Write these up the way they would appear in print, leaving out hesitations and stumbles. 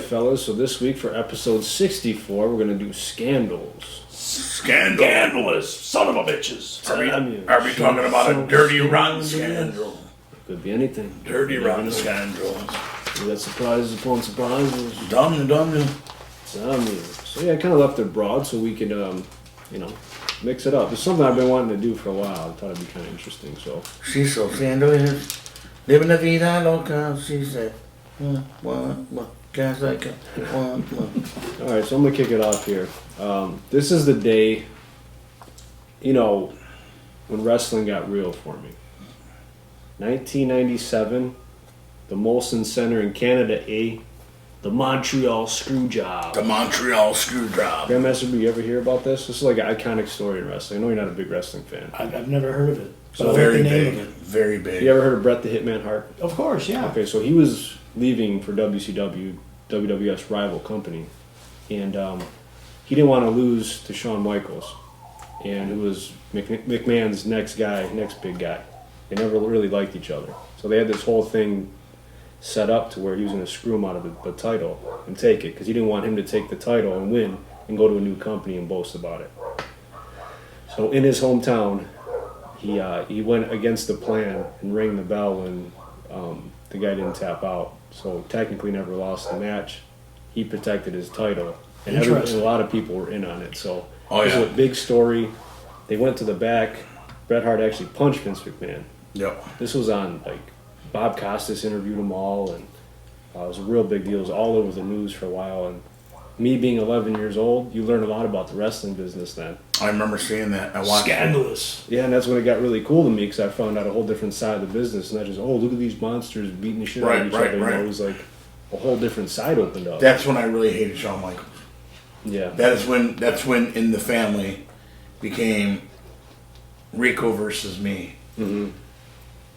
fellas. So this week for episode 64, we're going to do scandals. Scandalous son of a bitches. Are we talking about a dirty, rotten scandal? Could be anything. Dirty, rotten scandal. We got surprises upon surprises. Dumb. So yeah, I kind of left it broad so we could, mix it up. It's something I've been wanting to do for a while. I thought it'd be kind of interesting. So She's so scandalous. Living la vida loca, she said. What? Guys like it. All right, so I'm gonna kick it off here. This is the day, when wrestling got real for me. 1997, the Molson Center in Canada A, the Montreal Screwjob. Grandmaster, do you ever hear about this? This is like an iconic story in wrestling. I know you're not a big wrestling fan. I've never heard of it. So very big. Very big. You ever heard of Bret the Hitman Hart? Of course, yeah. Okay, so he was leaving for WCW, WWF's rival company, and he didn't want to lose to Shawn Michaels, and it was McMahon's next big guy. They never really liked each other, so they had this whole thing set up to where he was going to screw him out of the title and take it, because he didn't want him to take the title and win and go to a new company and boast about it. So in his hometown, he went against the plan and rang the bell, and the guy didn't tap out. So technically never lost the match. He protected his title. And a lot of people were in on it. So it was a big story. They went to the back. Bret Hart actually punched Vince McMahon. Yep. This was on, Bob Costas interviewed them all, and it was a real big deal. It was all over the news for a while. And me being 11 years old, you learn a lot about the wrestling business then. I remember seeing that. I watched Scandalous. Yeah, and that's when it got really cool to me, because I found out a whole different side of the business, not just, look at these monsters beating the shit out of each other. Right. It was like a whole different side opened up. That's when I really hated Shawn Michaels. Yeah. That's when In the Family became Rico versus me. Mm-hmm.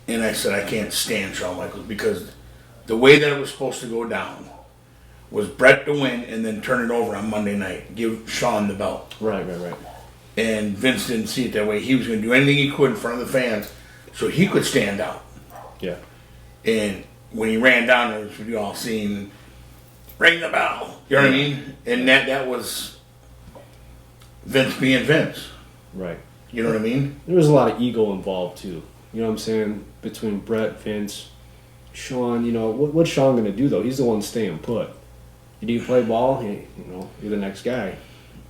And I said I can't stand Shawn Michaels, because the way that it was supposed to go down was Bret to win and then turn it over on Monday night, give Shawn the belt. Right. And Vince didn't see it that way. He was going to do anything he could in front of the fans so he could stand out. Yeah. And when he ran down, as we all seen, ring the bell. You know what I mean? And that was Vince being Vince. Right. You know what I mean? There was a lot of ego involved too. You know what I'm saying? Between Bret, Vince, Shawn. What's Shawn going to do though? He's the one staying put. Do you play ball? Hey, you're the next guy.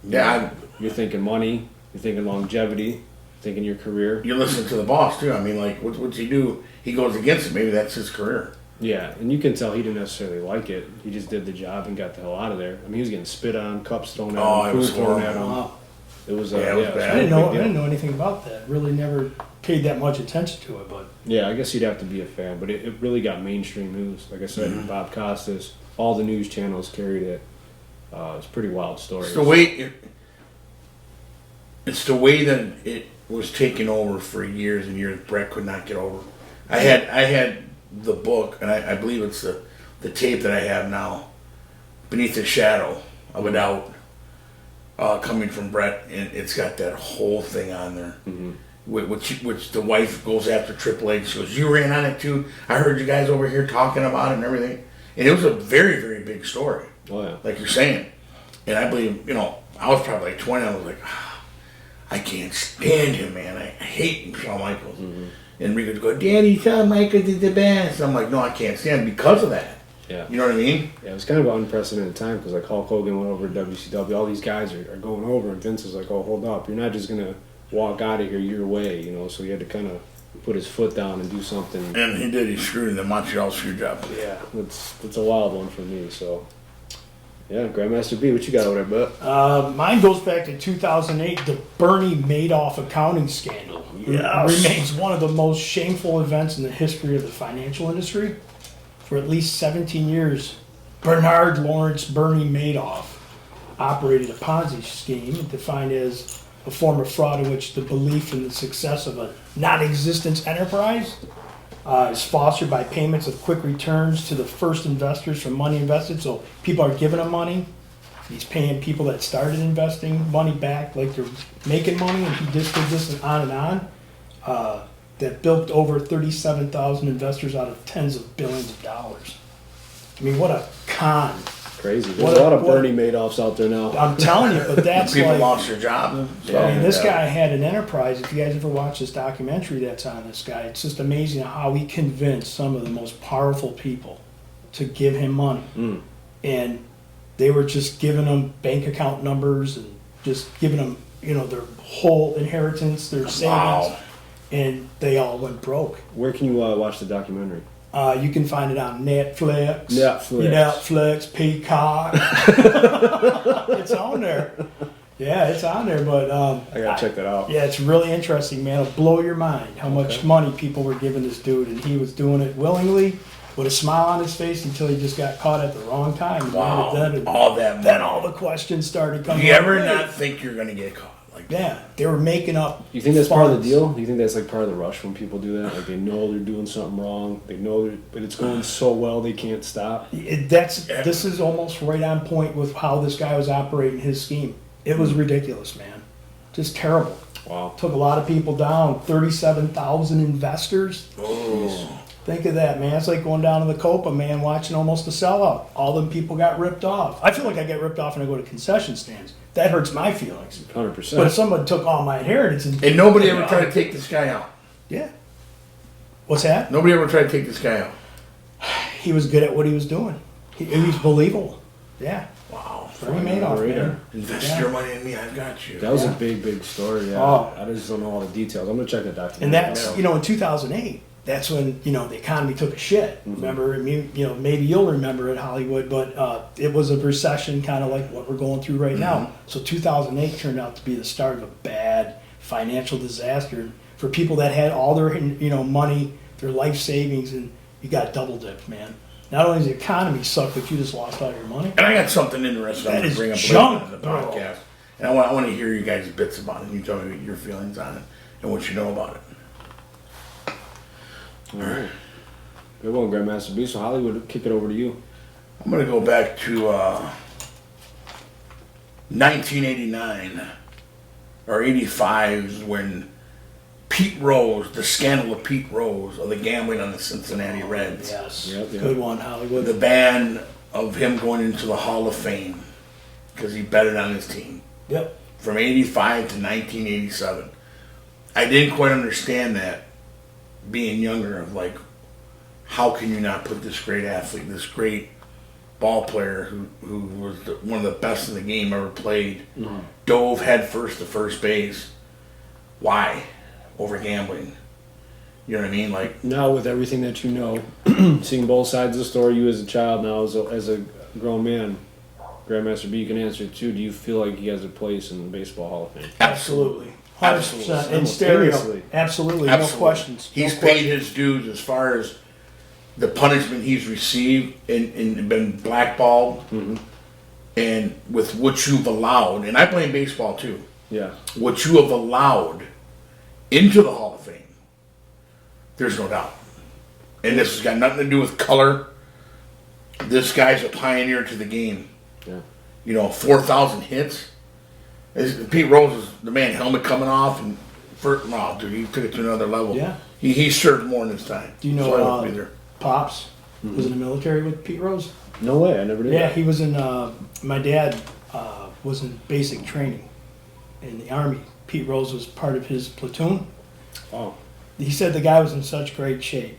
Yeah. You're thinking money. You're thinking longevity. Thinking your career. You listen to the boss too. I mean, what's he do? He goes against it. Maybe that's his career. Yeah, and you can tell he didn't necessarily like it. He just did the job and got the hell out of there. I mean, he was getting spit on, cups thrown at him, food thrown at him. Wow. It was it was bad. I didn't know anything about that. Really never paid that much attention to it, but yeah, I guess you'd have to be a fan. But it really got mainstream news. Like I said, Bob Costas, all the news channels carried it. It's a pretty wild story. It's the way that it was taken over for years and years. Bret could not get over. I had the book, and I believe it's the tape that I have now, Beneath the Shadow of a Doubt, coming from Bret, and it's got that whole thing on there. Mm-hmm. Which the wife goes after Triple H. She goes, "You ran on it too. I heard you guys over here talking about it and everything." And it was a very, very big story. Oh yeah. Like you're saying. And I believe, I was probably like 20. I was like, I can't stand him, man. I hate Shawn Michaels. Mm-hmm. And Rico would go, "Daddy, Shawn Michaels is the best." I'm like, no, I can't stand him because of that. Yeah. You know what I mean? Yeah, it was kind of an unprecedented time, because like Hulk Hogan went over to WCW. All these guys are going over, and Vince is like, "Oh, hold up. You're not just going to walk out of here your way," So he had to kind of put his foot down and do something. And he did. He screwed in the Montreal Screwjob. Yeah, that's a wild one for me. So, yeah, Grandmaster B, what you got over there, bud? mine goes back to 2008, the Bernie Madoff accounting scandal. Yes. Remains one of the most shameful events in the history of the financial industry. For at least 17 years, Bernard Lawrence Bernie Madoff operated a Ponzi scheme defined as a form of fraud in which the belief in the success of a non-existent enterprise is fostered by payments of quick returns to the first investors from money invested. So people are giving him money. He's paying people that started investing money back like they're making money, and he just did this and on. That bilked over 37,000 investors out of tens of billions of dollars. I mean, what a con Crazy. There's What- a lot of what- Bernie Madoffs out there now. I'm telling you, but that's People like, lost their job. I mean, this guy had an enterprise. If you guys ever watch this documentary that's on this guy, it's just amazing how he convinced some of the most powerful people to give him money. And they were just giving him bank account numbers and just giving them, their whole inheritance, their savings. Wow. And they all went broke. Where can you watch the documentary? You can find it on Netflix. Netflix. Peacock. It's on there. Yeah, it's on there. But I gotta check that out. yeah, it's really interesting, man. It'll blow your mind how much money people were giving this dude, and he was doing it willingly with a smile on his face until he just got caught at the wrong time. Wow. Then, All that then money. all the questions started Do coming. you ever up. not think you're gonna get caught? Like that? Yeah, they were making up. You think that's part of the funds. deal? Do you think that's like part of the rush when people do that? Like they know they're doing something wrong. They know, but it's going so well they can't stop. This is almost right on point with how this guy was operating his scheme. It was ridiculous, man. Just terrible. Wow. Took a lot of people down. 37,000 investors. Oh. Think of that, man. It's like going down to the Copa, man, watching almost a sellout. All them people got ripped off. I feel like I get ripped off when I go to concession stands. That hurts my feelings. 100%. But if someone took all my inheritance And nobody ever tried to take this guy out. Yeah. What's that? Nobody ever tried to take this guy out. He was good at what he was doing. He was believable. Yeah. Wow. Bernie Madoff, man. Invest Yeah. your money in me. I've got you. That was Yeah. a big story. Yeah. Oh. I just don't know all the details. I'm gonna check the documentary. And that's, out. in 2008, that's when, the economy took a shit. Remember, maybe you'll remember it, Hollywood, but it was a recession kind of like what we're going through right now. So 2008 turned out to be the start of a bad financial disaster. And for people that had all their, money, their life savings, and you got double dipped, man. Not only does the economy suck, but you just lost all your money. And I got something interesting That I'm going is to bring up junk, later in the bro. podcast. And I want to hear you guys' bits about it. You tell me your feelings on it and what you know about it. All right. Good one, Grandmaster B. So Hollywood, kick it over to you. I'm going to go back to 1989 or 85 is when Pete Rose, the scandal of Pete Rose of the gambling on the Cincinnati Reds. Yes. Yep. Good one, Hollywood. The ban of him going into the Hall of Fame because he betted on his team Yep. from 85 to 1987. I didn't quite understand that being younger of like, how can you not put this great athlete, this great ball player who was one of the best in the game ever played, dove head first to first base. Why? Over gambling. You know what I mean? Like, Now with everything that you know, seeing both sides of the story, you as a child, now as a grown man, Grandmaster B, you can answer it too. Do you feel like he has a place in the Baseball Hall of Fame? Absolutely. 100% Absolutely. in stereo. Simultaneously. Absolutely. No absolutely. questions. He's No paid questions. his dues as far as the punishment he's received and been blackballed, and with what you've allowed. And I blame baseball too. Yeah. What you have allowed into the Hall of Fame, there's no doubt. And this has got nothing to do with color. This guy's a pioneer to the game. Yeah. 4,000 hits. Pete Rose is the man, helmet coming off, and dude, he took it to another level. Yeah. He served more in his time. Do you So I know won't be there. Pops was in the military with Pete Rose? No way. I never did. Yeah, that. he was in, my dad was in basic training in the Army. Pete Rose was part of his platoon. Oh. He said the guy was in such great shape.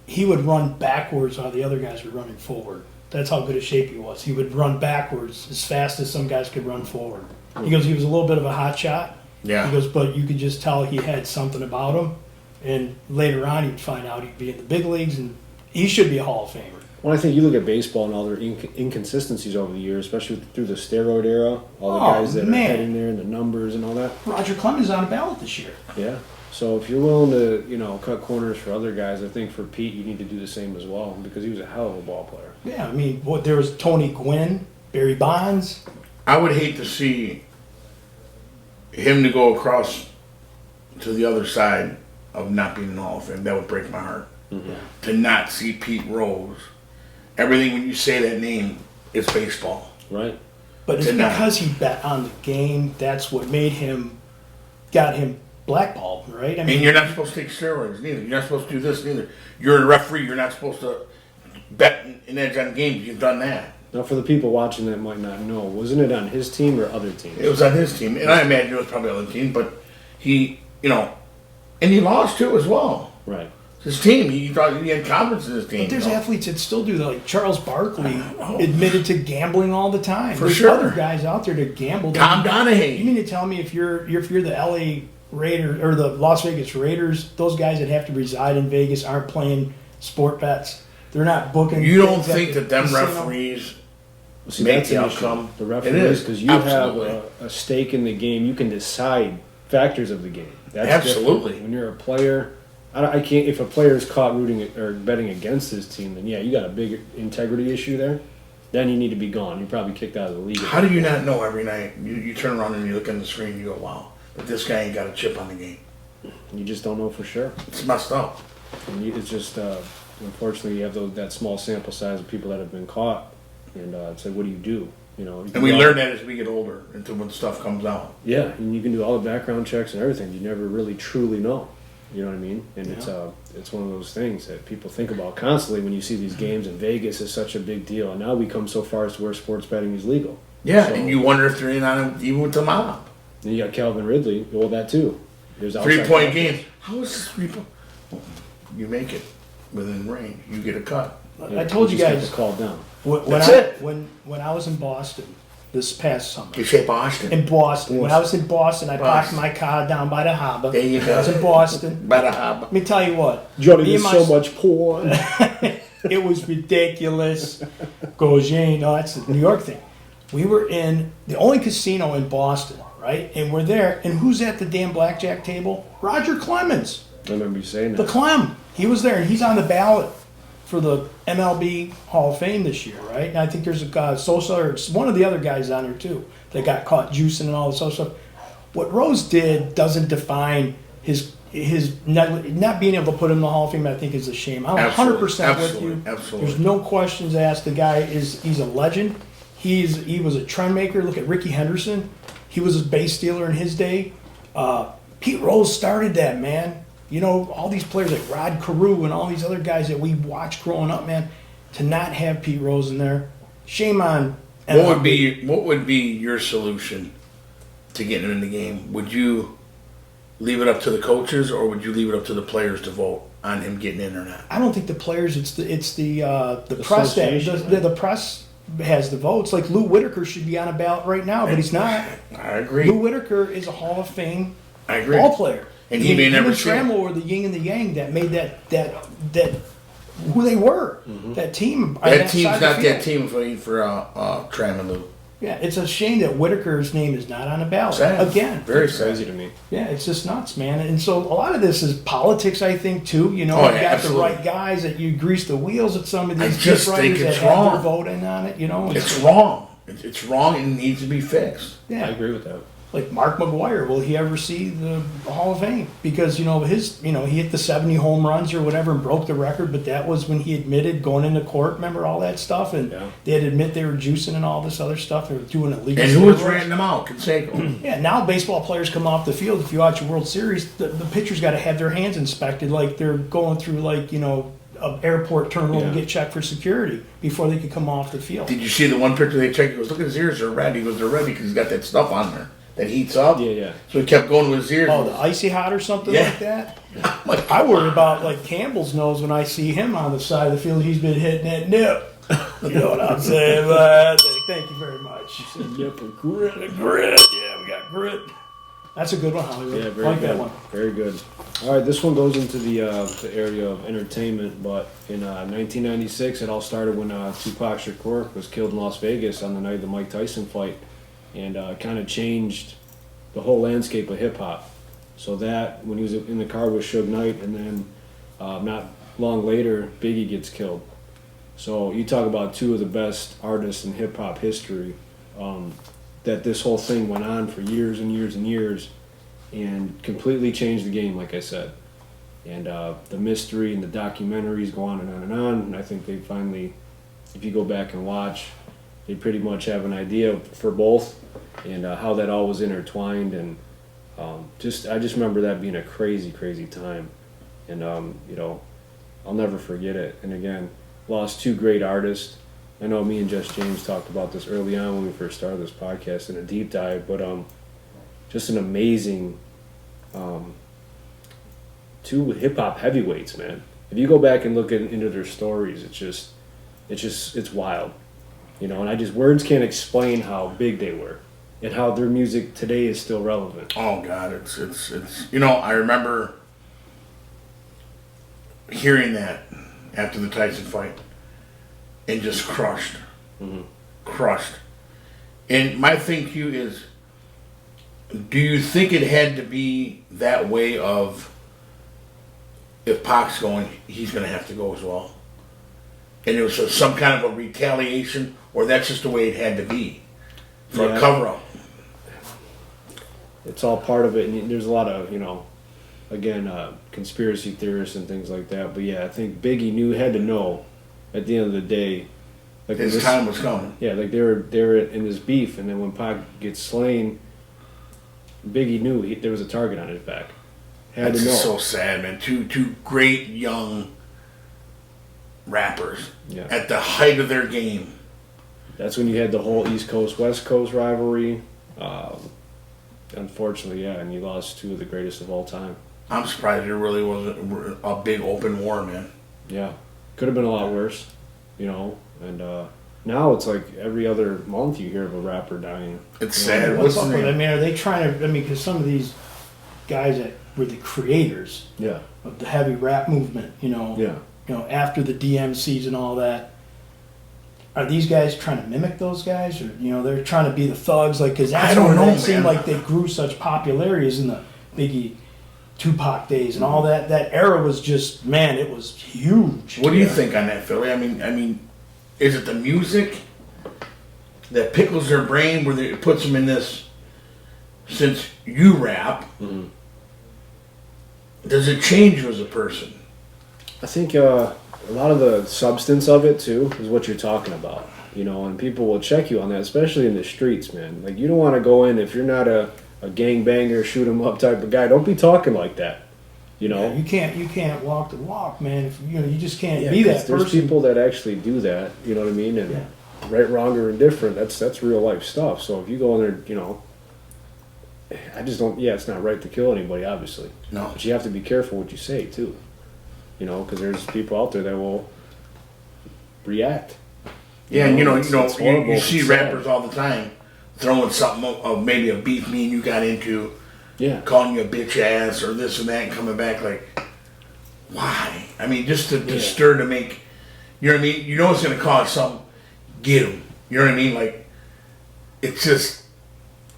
He would run backwards while the other guys were running forward. That's how good a shape he was. He would run backwards as fast as some guys could run forward. He goes, he was a little bit of a hot shot. Yeah. He goes, but you could just tell he had something about him. And later on, you'd find out he'd be in the big leagues, and he should be a Hall of Famer. Well, I think you look at baseball and all their inconsistencies over the years, especially through the steroid era, all the Oh, guys that man. are heading there and the numbers and all that. Roger Clemens on a ballot this year. Yeah. So if you're willing to, cut corners for other guys, I think for Pete, you need to do the same as well because he was a hell of a ball player. Yeah, I mean, there was Tony Gwynn, Barry Bonds. I would hate to see him to go across to the other side of not being in the Hall of Fame. That would break my heart. To not see Pete Rose. Everything when you say that name, it's baseball. Right. But it's Did not. because he bet on the game. That's what got him blackballed, right? I And mean, you're not supposed to take steroids neither. You're not supposed to do this neither. You're a referee. You're not supposed to bet and edge on games. You've done that. Now, for the people watching that might not know, wasn't it on his team or other teams? It was on his team, and I imagine it was probably other team, but he, and he lost too as well. Right. His team, he thought he had confidence in his team. But there's athletes that still do that. Like Charles Barkley admitted to gambling all the time. For There's sure. other guys out there that gamble. Tom You Donahue. mean to tell me if you're the LA Raiders or the Las Vegas Raiders, those guys that have to reside in Vegas aren't playing sport bets? They're not booking. You don't things at think the that them casino? referees See, make that's the an issue. outcome? The It referees, is. because you Absolutely. have a stake in the game. You can decide factors of the game. That's Absolutely. different. When you're a player, I can't. If a player is caught rooting or betting against his team, then yeah, you got a big integrity issue there. Then you need to be gone. You're probably kicked out of the league. How do you not know every night? You turn around and you look on the screen and you go, wow, but this guy ain't got a chip on the game. You just don't know for sure. It's messed up. And it's just unfortunately you have that small sample size of people that have been caught, and it's like, what do you do? And we learn that as we get older until when stuff comes out. Yeah, and you can do all the background checks and everything. You never really truly know. You know what I mean? And it's one of those things that people think about constantly when you see these games. And Vegas is such a big deal, and now we come so far as to where sports betting is legal. Yeah, So- and you wonder if they're in on it even with the mob. And you got Calvin Ridley. Well, that too. There's outside 3-point factors. game. How is this 3-point? You make it within range. You get a cut. Yeah, I told you just get guys the call down. when That's I it. when I was in Boston this past summer. You say Boston. In Boston. When I was in Boston, I parked Boston. my car down by the harbor. There you I was go. in Boston. By the harbor. Let me tell you what. Johnny, me there's and my- so much porn. It was ridiculous. Gauguin, no, that's the New York thing. We were in the only casino in Boston, right? And we're there. And who's at the damn blackjack table? Roger Clemens, I remember you saying the that. Clem. He was there, and he's on the ballot for the MLB Hall of Fame this year, right? And I think there's a guy, Sosa, or one of the other guys on there too, that got caught juicing and all this other stuff. What Rose did doesn't define his not being able to put him in the Hall of Fame. I think is a shame. I'm 100% with Absolutely. you. Absolutely. There's no questions asked. The guy he's a legend. He was a trend maker. Look at Ricky Henderson. He was a base stealer in his day. Pete Rose started that, man. All these players like Rod Carew and all these other guys that we watched growing up, man. To not have Pete Rose in there, shame on. What would be your solution to getting him in the game? Would you leave it up to the coaches, or would you leave it up to the players to vote on him getting in or not? I don't think the players. It's the press that Association, the press has the votes. Like Lou Whitaker should be on a ballot right now, but he's not. I agree. Lou Whitaker is a Hall of Fame I agree. ball player. And he may him never and see it. Trammell were the yin and the yang that made that who they were. That team. on That team's side of the not that field. team waiting for Tram and Lou. Yeah, it's a shame that Whitaker's name is not on a ballot Sad. again. Very It's sad. crazy to me. Yeah, it's just nuts, man. And so a lot of this is politics, I think, too. You Oh, you yeah, got absolutely. the right guys that you grease the wheels at some of I these just gift think writers that it's have their wrong. vote in on it. It's wrong. It's wrong and it needs to be fixed. I yeah. agree with that. Like Mark McGuire, will he ever see the Hall of Fame? Because he hit the 70 home runs or whatever and broke the record, but that was when he admitted going into court. Remember all that stuff, and Yeah. they'd admit they were juicing and all this other stuff. They were doing illegal. And who was steroids. ratting them out? Conseco. Yeah, now baseball players come off the field. If you watch a World Series, the pitcher's got to have their hands inspected, like they're going through an airport terminal to Yeah. get checked for security before they could come off the field. Did you see the one picture they checked? He goes, look at his ears, they're red. He goes, they're red because he's got that stuff on there that heats up. Yeah. So he kept going with his ears. Oh, the icy hot or something Yeah. like that. Like, I worry about like Campbell's nose when I see him on the side of the field. He's been hitting that nip. You know what I'm saying? Thank you very much. Yep, a grit. Grit. Yeah, we got grit. That's a good one, Hollywood. Yeah, very like good. that one. Very good. All right, this one goes into the area of entertainment, but in 1996, it all started when Tupac Shakur was killed in Las Vegas on the night of the Mike Tyson fight, and kind of changed the whole landscape of hip hop. So that when he was in the car with Suge Knight, and then not long later, Biggie gets killed. So you talk about two of the best artists in hip hop history. That this whole thing went on for years and years and years, and completely changed the game, like I said. And the mystery and the documentaries go on and on and on. And I think they finally, if you go back and watch, they pretty much have an idea for both, and how that all was intertwined. And I just remember that being a crazy, crazy time. And I'll never forget it. And again, lost two great artists. I know me and Jess James talked about this early on when we first started this podcast in a deep dive, but just an amazing two hip hop heavyweights, man. If you go back and look into their stories, it's wild, you know. And words can't explain how big they were, and how their music today is still relevant. Oh God, it's you know, I remember hearing that after the Tyson fight and just crushed. Crushed. And my thing to you is, do you think it had to be that way of, if Pac's going, he's going to have to go as well? And it was some kind of a retaliation, or that's just the way it had to be for a cover-up? It's all part of it, and there's a lot of, you know, again, conspiracy theorists and things like that. But yeah, I think Biggie had to know at the end of the day, like his time was coming. Yeah, like they were in this beef, and then when Pac gets slain, Biggie knew there was a target on his back. Had to know. So sad, man. Two great young rappers at the height of their game. That's when you had the whole East Coast West Coast rivalry. Unfortunately, yeah, and you lost two of the greatest of all time. I'm surprised there really wasn't a big open war, man. Yeah, could have been a lot worse, you know. And now it's like every other month you hear of a rapper dying. It's sad. What's up with it? I mean, are they trying to? I mean, because some of these guys that were the creators of the heavy rap movement, you know, after the DMCs and all that, are these guys trying to mimic those guys, or you know, they're trying to be the thugs? Like, because that's where it seemed like they grew such popularity is in the Biggie, Tupac days and all that. That era was just, man, it was huge. What do you think on that, Philly? I mean, is it the music that pickles their brain, where it puts them in this? Since you rap, does it change you as a person? I think a lot of the substance of it too is what you're talking about, you know, and people will check you on that, especially in the streets, man. Like, you don't want to go in if you're not a gangbanger, shoot 'em up type of guy. Don't be talking like that, you know. Yeah, you can't walk the walk, man. If, you know, you just can't be that person. There's people that actually do that, you know what I mean? And right, wrong, or indifferent, that's real life stuff. So if you go in there, you know, I just don't. Yeah, it's not right to kill anybody, obviously. No, but you have to be careful what you say too. You know, because there's people out there that will react. Yeah, and you see rappers all the time throwing something of maybe a beef me and you got into, calling you a bitch ass or this and that, and coming back like, why? I mean, just to stir, to make, you know what I mean? You know it's going to cause something. Get them. You know what I mean? Like, it's just.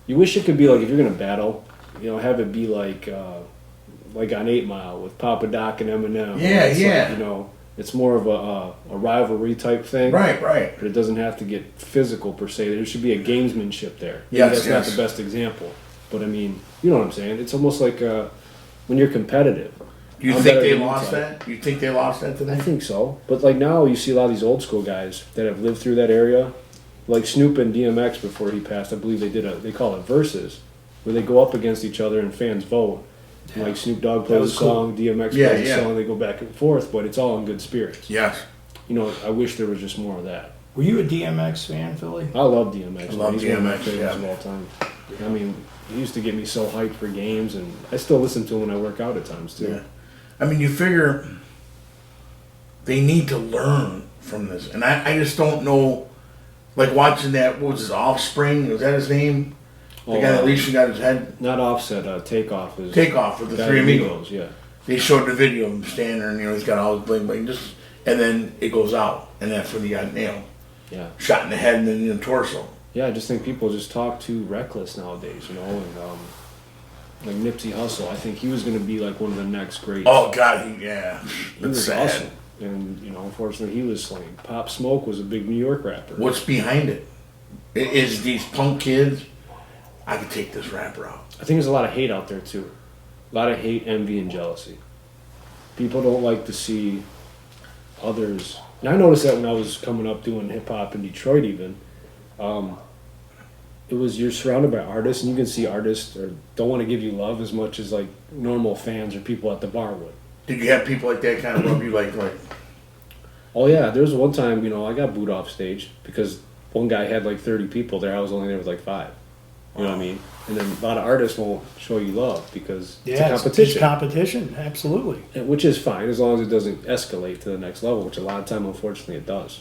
You wish it could be like, if you're going to battle, you know, have it be like on 8 Mile with Papa Doc and Eminem. Yeah, like, you know, it's more of a rivalry type thing. Right. But it doesn't have to get physical per se. There should be a gamesmanship there. Yes, that's not the best example. But I mean, you know what I'm saying? It's almost like when you're competitive. Do you think they lost that? You think they lost that today? I think so. But like now you see a lot of these old school guys that have lived through that area. Like Snoop and DMX before he passed, I believe they call it verses, where they go up against each other and fans vote. Yeah. Like Snoop Dogg plays a song, DMX plays a song, they go back and forth, but it's all in good spirits. Yes. You know, I wish there was just more of that. Were you a DMX fan, Philly? I love DMX. I love He's DMX, one of my favorites of all time. I mean, he used to get me so hyped for games, and I still listen to him when I work out at times, too. Yeah. I mean, you figure they need to learn from this. And I just don't know, like watching that, what was his Offspring? Was that his name? The guy that recently got his head? Not Offset, Takeoff. Takeoff with the Three Amigos. Yeah. They showed the video of him standing there, and he's got all his bling bling, and then it goes out, and that's when he got nailed. Yeah. Shot in the head and then in the torso. Yeah, I just think people just talk too reckless nowadays, you know, and like Nipsey Hussle, I think he was going to be like one of the next great. Oh God, he was sad. Awesome, and you know, unfortunately, he was slain. Pop Smoke was a big New York rapper. What's behind it? Is these punk kids? I could take this rapper out. I think there's a lot of hate out there too, a lot of hate, envy, and jealousy. People don't like to see others. And I noticed that when I was coming up doing hip hop in Detroit, even. It was, you're surrounded by artists, and you can see artists or don't want to give you love as much as like normal fans or people at the bar would. Did you have people like that kind of rub you like? Oh yeah, there was one time, I got booed off stage because one guy had like 30 people there. I was only there with like 5. You know what I mean? And then a lot of artists won't show you love because it's a Yeah, competition. It's competition, absolutely. Which is fine as long as it doesn't escalate to the next level, which a lot of time, unfortunately, it does.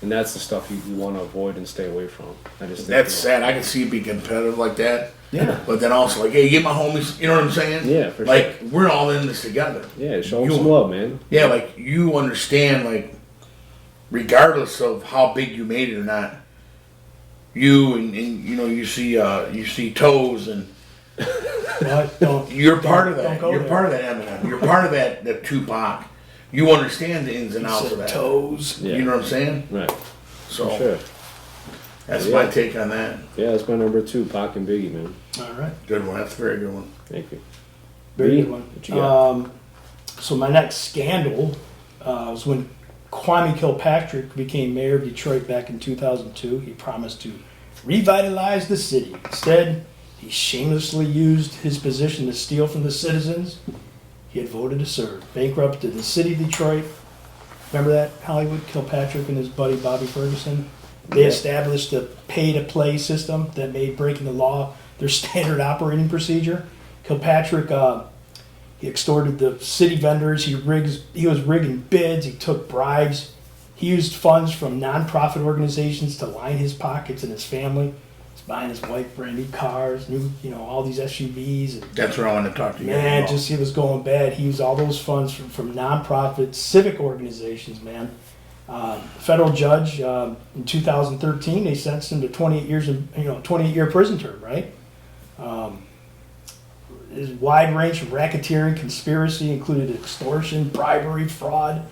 And that's the stuff you want to avoid and stay away from. I just think, That's sad. I can see you be competitive like that. Yeah. But then also like, hey, get my homies. You know what I'm saying? Yeah, for like, we're all in this together. Yeah, show them You- some love, man. Yeah, like you understand, like, regardless of how big you made it or not, you and you see toes and But don't, you're part of don't that. go You're there. part of that Eminem. You're part of that Tupac. You understand the ins and outs of that. toes. Yeah. You know what I'm saying? Right. So For sure. that's Yeah. my take on that. Yeah, that's my number 2, Pac and Biggie, man. All right. Good one. That's a very good one. Thank you. Very B, good one. what you got? So my next scandal was when Kwame Kilpatrick became mayor of Detroit back in 2002. He promised to revitalize the city. Instead, he shamelessly used his position to steal from the citizens he had voted to serve. Bankrupted the city of Detroit. Remember that, Hollywood? Kilpatrick and his buddy Bobby Ferguson? They Yeah. established a pay-to-play system that made breaking the law their standard operating procedure. Kilpatrick, he extorted the city vendors. He was rigging bids. He took bribes. He used funds from nonprofit organizations to line his pockets and his family. He's buying his wife brand new cars, all these SUVs. And That's where I want to talk to you. man, about. just it was going bad. He used all those funds from nonprofit civic organizations. Man, federal judge in 2013 they sentenced him to 28 years, 28-year prison term. Right. His wide range of racketeering conspiracy included extortion, bribery, fraud.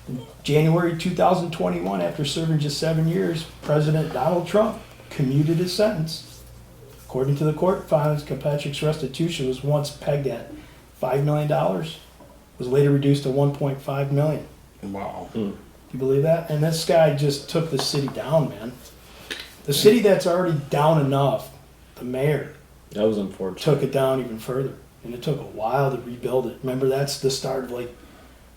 In January 2021, after serving just 7 years, President Donald Trump commuted his sentence. According to the court filings, Kilpatrick's restitution was once pegged at $5 million, was later reduced to $1.5 million. Wow. Do you believe that? And this guy just took the city down, man. The city that's already down enough, the mayor, That was unfortunate. took it down even further. And it took a while to rebuild it. Remember, that's the start of we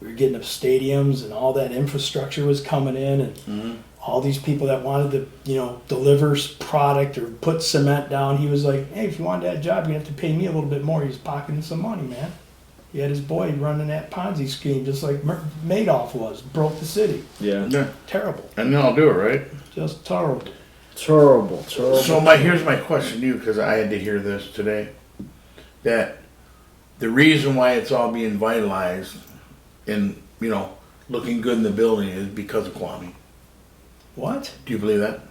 were getting up stadiums and all that infrastructure was coming in and all these people that wanted to, deliver product or put cement down. He was like, hey, if you want that job, you have to pay me a little bit more. He was pocketing some money, man. He had his boy running that Ponzi scheme just like Madoff was. Broke the city. Yeah. Yeah. Terrible. And then I'll do it, right? Just terrible. Terrible. So here's my question to you, because I had to hear this today. That the reason why it's all being vitalized and, looking good in the building is because of Kwame. What? Do you believe that?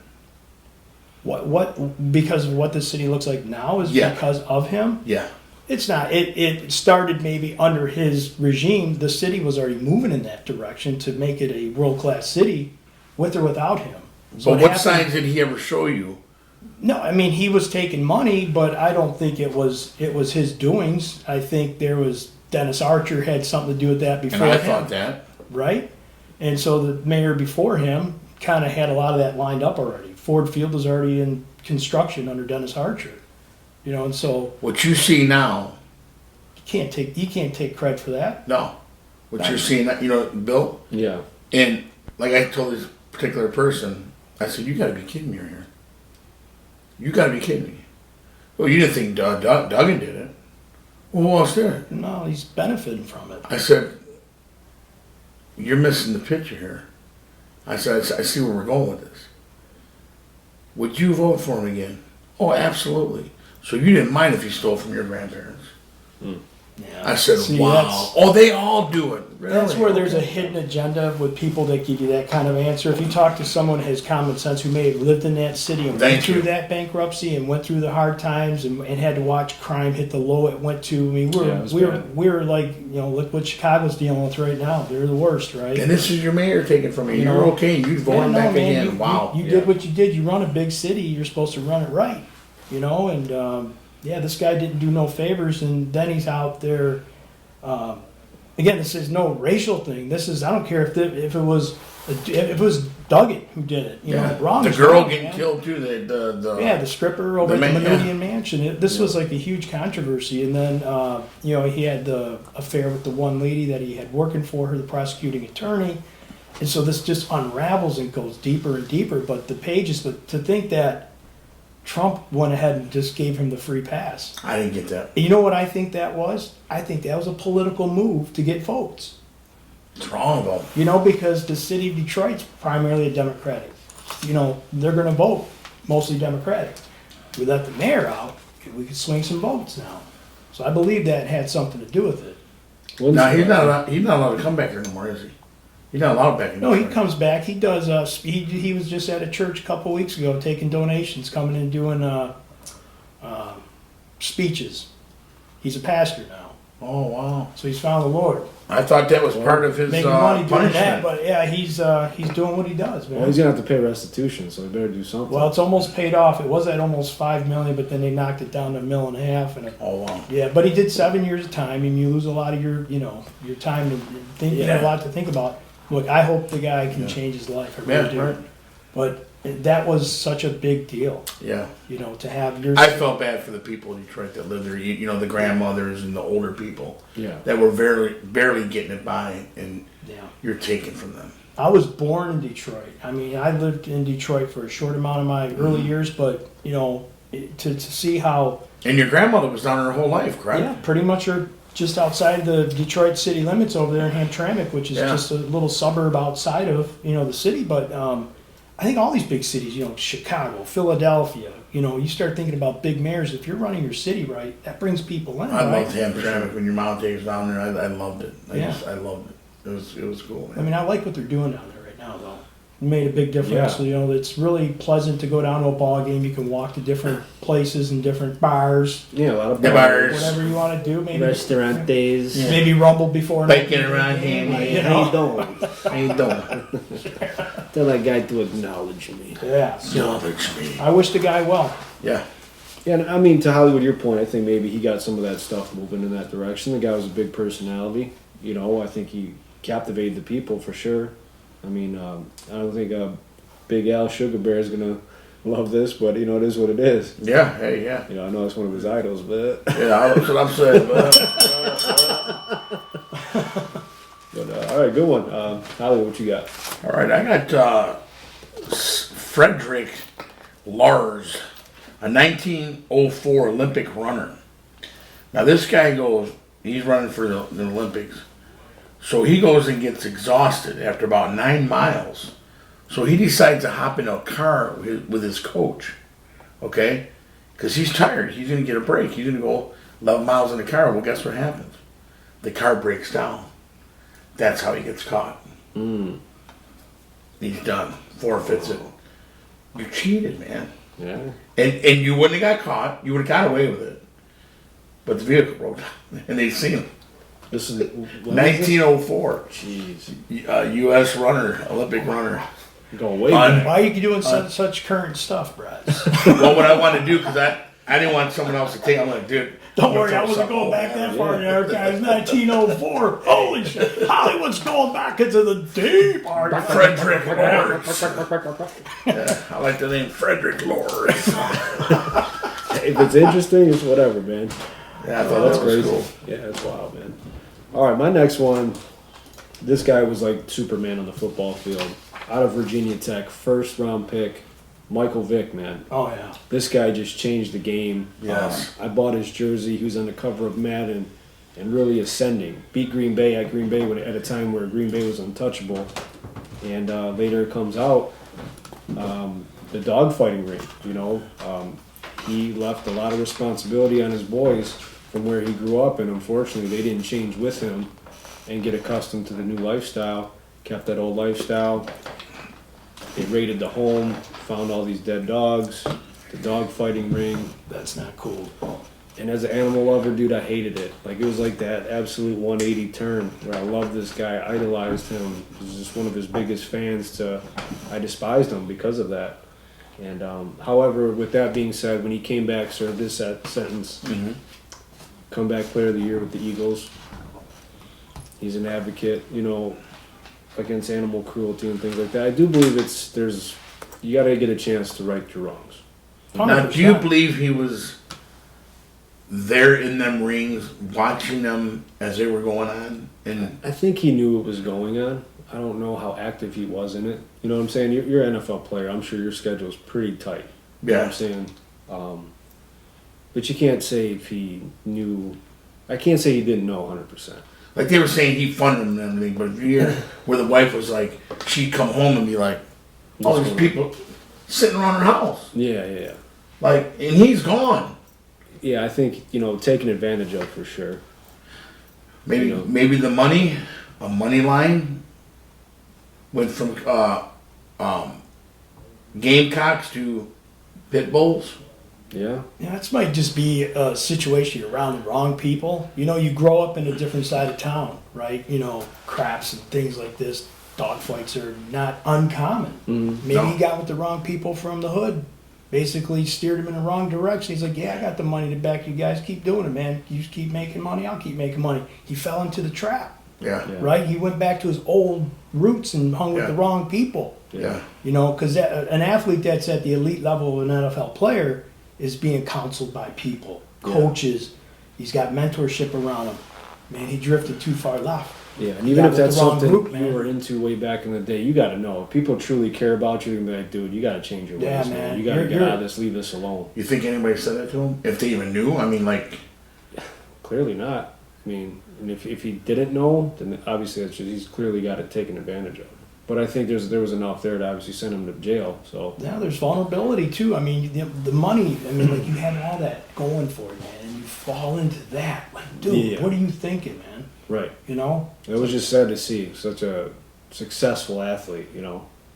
What? Because of what the city looks like now is Yeah. because of him? Yeah. It's not. It started maybe under his regime. The city was already moving in that direction to make it a world-class city with or without him. So But it what happened- signs did he ever show you? No, I mean, he was taking money, but I don't think it was his doings. I think there was Dennis Archer had something to do with that And before I him, thought that. right? And so the mayor before him kind of had a lot of that lined up already. Ford Field was already in construction under Dennis Archer, and so What you see now, you can't take credit for that. no. What you're seeing, Bill, Yeah. and like I told this particular person, I said, you got to be kidding me right here. You got to be kidding me. Well, you didn't think Duggan did it. Well, who else did it? No, he's benefiting from it. I said, you're missing the picture here. I said, I see where we're going with this. Would you vote for him again? Oh, absolutely. So you didn't mind if he stole from your grandparents? Yeah. I said, See, wow. that's- Oh, they all do it. That's Really? where there's a hidden agenda with people that give you that kind of answer. If you talk to someone who has common sense, who may have lived in that city and went Thank through you. that bankruptcy and went through the hard times and had to watch crime hit the low it went to. I mean, Yeah, it was we're bad. we're like, look what Chicago's dealing with right now. They're the worst, right? And this is your mayor taking from you. You You're know, okay. You vote Yeah, him no, back man, again. Wow. You Yeah. did what you did. You run a big city. You're supposed to run it right, and yeah, this guy didn't do no favors, and then he's out there. Again, this is no racial thing. This is I don't care if it was Duggan who did it. Wrong. The is girl wrong, getting man. killed too. The stripper over the at the man- yeah. Menominee Mansion. This was like a huge controversy, and then he had the affair with the one lady that he had working for her, the prosecuting attorney. And so this just unravels and goes deeper and deeper. But the pages, but to think that Trump went ahead and just gave him the free pass. I didn't get that. And you know what I think that was? I think that was a political move to get votes. What's wrong though? You know, because the city of Detroit's primarily a Democratic. You know, they're going to vote mostly Democratic. We let the mayor out, we could swing some votes now. So I believe that had something to do with it. No, he's not allowed. He's not allowed to come back here anymore, is he? He's not allowed back in. No, he Detroit. comes back. He does. He was just at a church a couple weeks ago, taking donations, coming and doing speeches. He's a pastor now, Oh wow! so he's found the Lord. I thought that was part of his Making money doing punishment. that, but yeah, he's doing what he does, man. Well, he's gonna have to pay restitution, so he better do something. Well, it's almost paid off. It was at almost $5 million, but then they knocked it down to $1.5 million. And Oh wow! yeah, but he did 7 years of time, and you lose a lot of your time to think. You have a lot to think about. Look, I hope the guy can change his life. I really do. right. But that was such a big deal, Yeah, to have your. I felt bad for the people in Detroit that live there. You know, the grandmothers and the older people Yeah. that were barely getting it by, and Yeah. you're taking from them. I was born in Detroit. I mean, I lived in Detroit for a short amount of my early years, but to see how. And your grandmother was down there her whole life, correct? Yeah, pretty much are just outside the Detroit city limits over there in Hamtramck, which is Yeah. just a little suburb outside of, the city. But I think all these big cities, Chicago, Philadelphia, you start thinking about big mayors. If you're running your city right, that brings people in, I right? loved Hamtramck when your mom takes down there. I loved it. Yeah. I loved it. It was cool, I man. mean, I like what they're doing down there right now, though. It made a big difference. Yeah. It's really pleasant to go down to a ball game. You can walk to different places and different bars, Yeah, a lot of The bars. whatever you want to do. Maybe restaurant days. Yeah. maybe rumble before an Biking opening around game, here, How you doing? How you doing? Tell that guy to acknowledge me. Yeah. Acknowledge me. I wish the guy well. Yeah. Yeah, and I mean, to Hollywood, your point, I think maybe he got some of that stuff moving in that direction. The guy was a big personality. I think he captivated the people for sure. I mean, I don't think Big Al Sugar Bear is gonna love this, but it is what it is. Yeah. Hey. Yeah. I know it's one of his idols, but Yeah. That's what I'm saying. all right, good one. Hollywood, what you got? All right. I got Frederick Lars, a 1904 Olympic runner. Now this guy he's running for the Olympics. So he goes and gets exhausted after about 9 miles. So he decides to hop in a car with his coach, okay? Because he's tired. He's going to get a break. He's going to go 11 miles in the car. Well, guess what happens? The car breaks down. That's how he gets caught. He's done. Forfeits it. You cheated, man. Yeah. And you wouldn't have got caught. You would have got away with it. But the vehicle broke down. And they seen him. This is 1904. Jeez, U.S. runner, Olympic runner. going way Un- back. Why are you doing such current stuff, Brad? Well, what I want to do, because I didn't want someone else to take. I'm like, dude. Don't I'm worry, I gonna wasn't throw going back something that far in the archives. 1904. Holy shit. Hollywood's going back into the deep archives. Frederick Lawrence. Yeah, I like the name Frederick Lawrence. If it's interesting, it's whatever, man. Yeah, I Oh, thought that's that was crazy. cool. Yeah, that's wild, man. All right, my next one. This guy was like Superman on the football field. Out of Virginia Tech, first round pick, Michael Vick, man. Oh, yeah. This guy just changed the game. Yes. I bought his jersey. He was on the cover of Madden and really ascending. Beat Green Bay at Green Bay at a time where Green Bay was untouchable. And later it comes out the dogfighting ring. He left a lot of responsibility on his boys from where he grew up, and unfortunately they didn't change with him and get accustomed to the new lifestyle. Kept that old lifestyle. They raided the home, found all these dead dogs, the dog fighting ring. That's not cool. And as an animal lover, dude, I hated it. Like, it was like that absolute 180 turn where I loved this guy, idolized him, was just one of his biggest fans to, I despised him because of that. And, however, with that being said, when he came back, served his sentence, comeback player of the year with the Eagles. He's an advocate, against animal cruelty and things like that. I do believe you got to get a chance to right your wrongs. Now, do you 100%. believe he was there in them rings, watching them as they were going on, and I think he knew what was going on. I don't know how active he was in it. You know what I'm saying? You're an NFL player. I'm sure your schedule's pretty tight. You know what I'm saying? But you can't say if he knew. I can't say he didn't know 100%. like they were saying he funded them and everything. But if you hear where the wife was like, she'd come home and be like, all these people sitting around her house, Yeah. like, and he's gone. Yeah, I think, taken advantage of for sure. Maybe You know. maybe the money, a money line, went from Gamecocks to Pit Bulls. Yeah. Yeah, this might just be a situation you're around the wrong people. You grow up in a different side of town, right? Craps and things like this, dog fights are not uncommon. Mm-hmm. Maybe No. he got with the wrong people from the hood. Basically steered him in the wrong direction. He's like, yeah, I got the money to back you guys. Keep doing it, man. You just keep making money. I'll keep making money. He fell into the trap, Yeah. right? He went back to his old roots and hung with Yeah. the wrong people. Yeah. Because an athlete that's at the elite level of an NFL player is being counseled by people, coaches. He's got mentorship around him. Man, he drifted too far left. Yeah, and He even got if with that's the wrong something group, you man. were into way back in the day, you got to know. If people truly care about you, they're gonna be like, dude, you got to change your ways, Yeah, man. man. You got to You're- get out of this, leave this alone. You think anybody said that to him? If they even knew? I mean, like, Clearly not. I mean, and if he didn't know, then obviously he's clearly got it taken advantage of. But I think there was enough there to obviously send him to jail. So Yeah, there's vulnerability too. I mean, the money. I mean, like you have all that going for you, man, and you fall into that. Like, dude, Yeah. what are you thinking, man? right, It it was just sad to see such a successful athlete.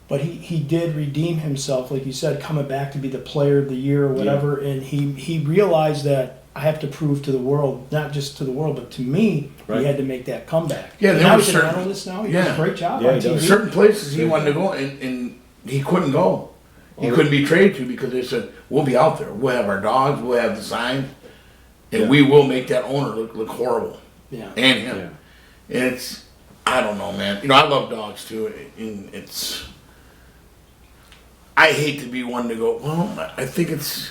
But he did redeem himself, like you said, coming back to be the player of the year or whatever. And he realized that I have to prove to the world, not just to the world, but to me, Right. he had to make that comeback. Yeah, And there now were he's an certain- analyst now. He yeah. does a great job Yeah, on he does. TV. certain places he wanted to go, and he couldn't go. He Oh, couldn't be traded to because they said, we'll be out there. We'll have our dogs. We'll have the sign. And Yeah. we will make that owner look horrible. Yeah. And him. Yeah. And it's, I don't know, man. I love dogs too. And it's, I hate to be one to go, well, I think it's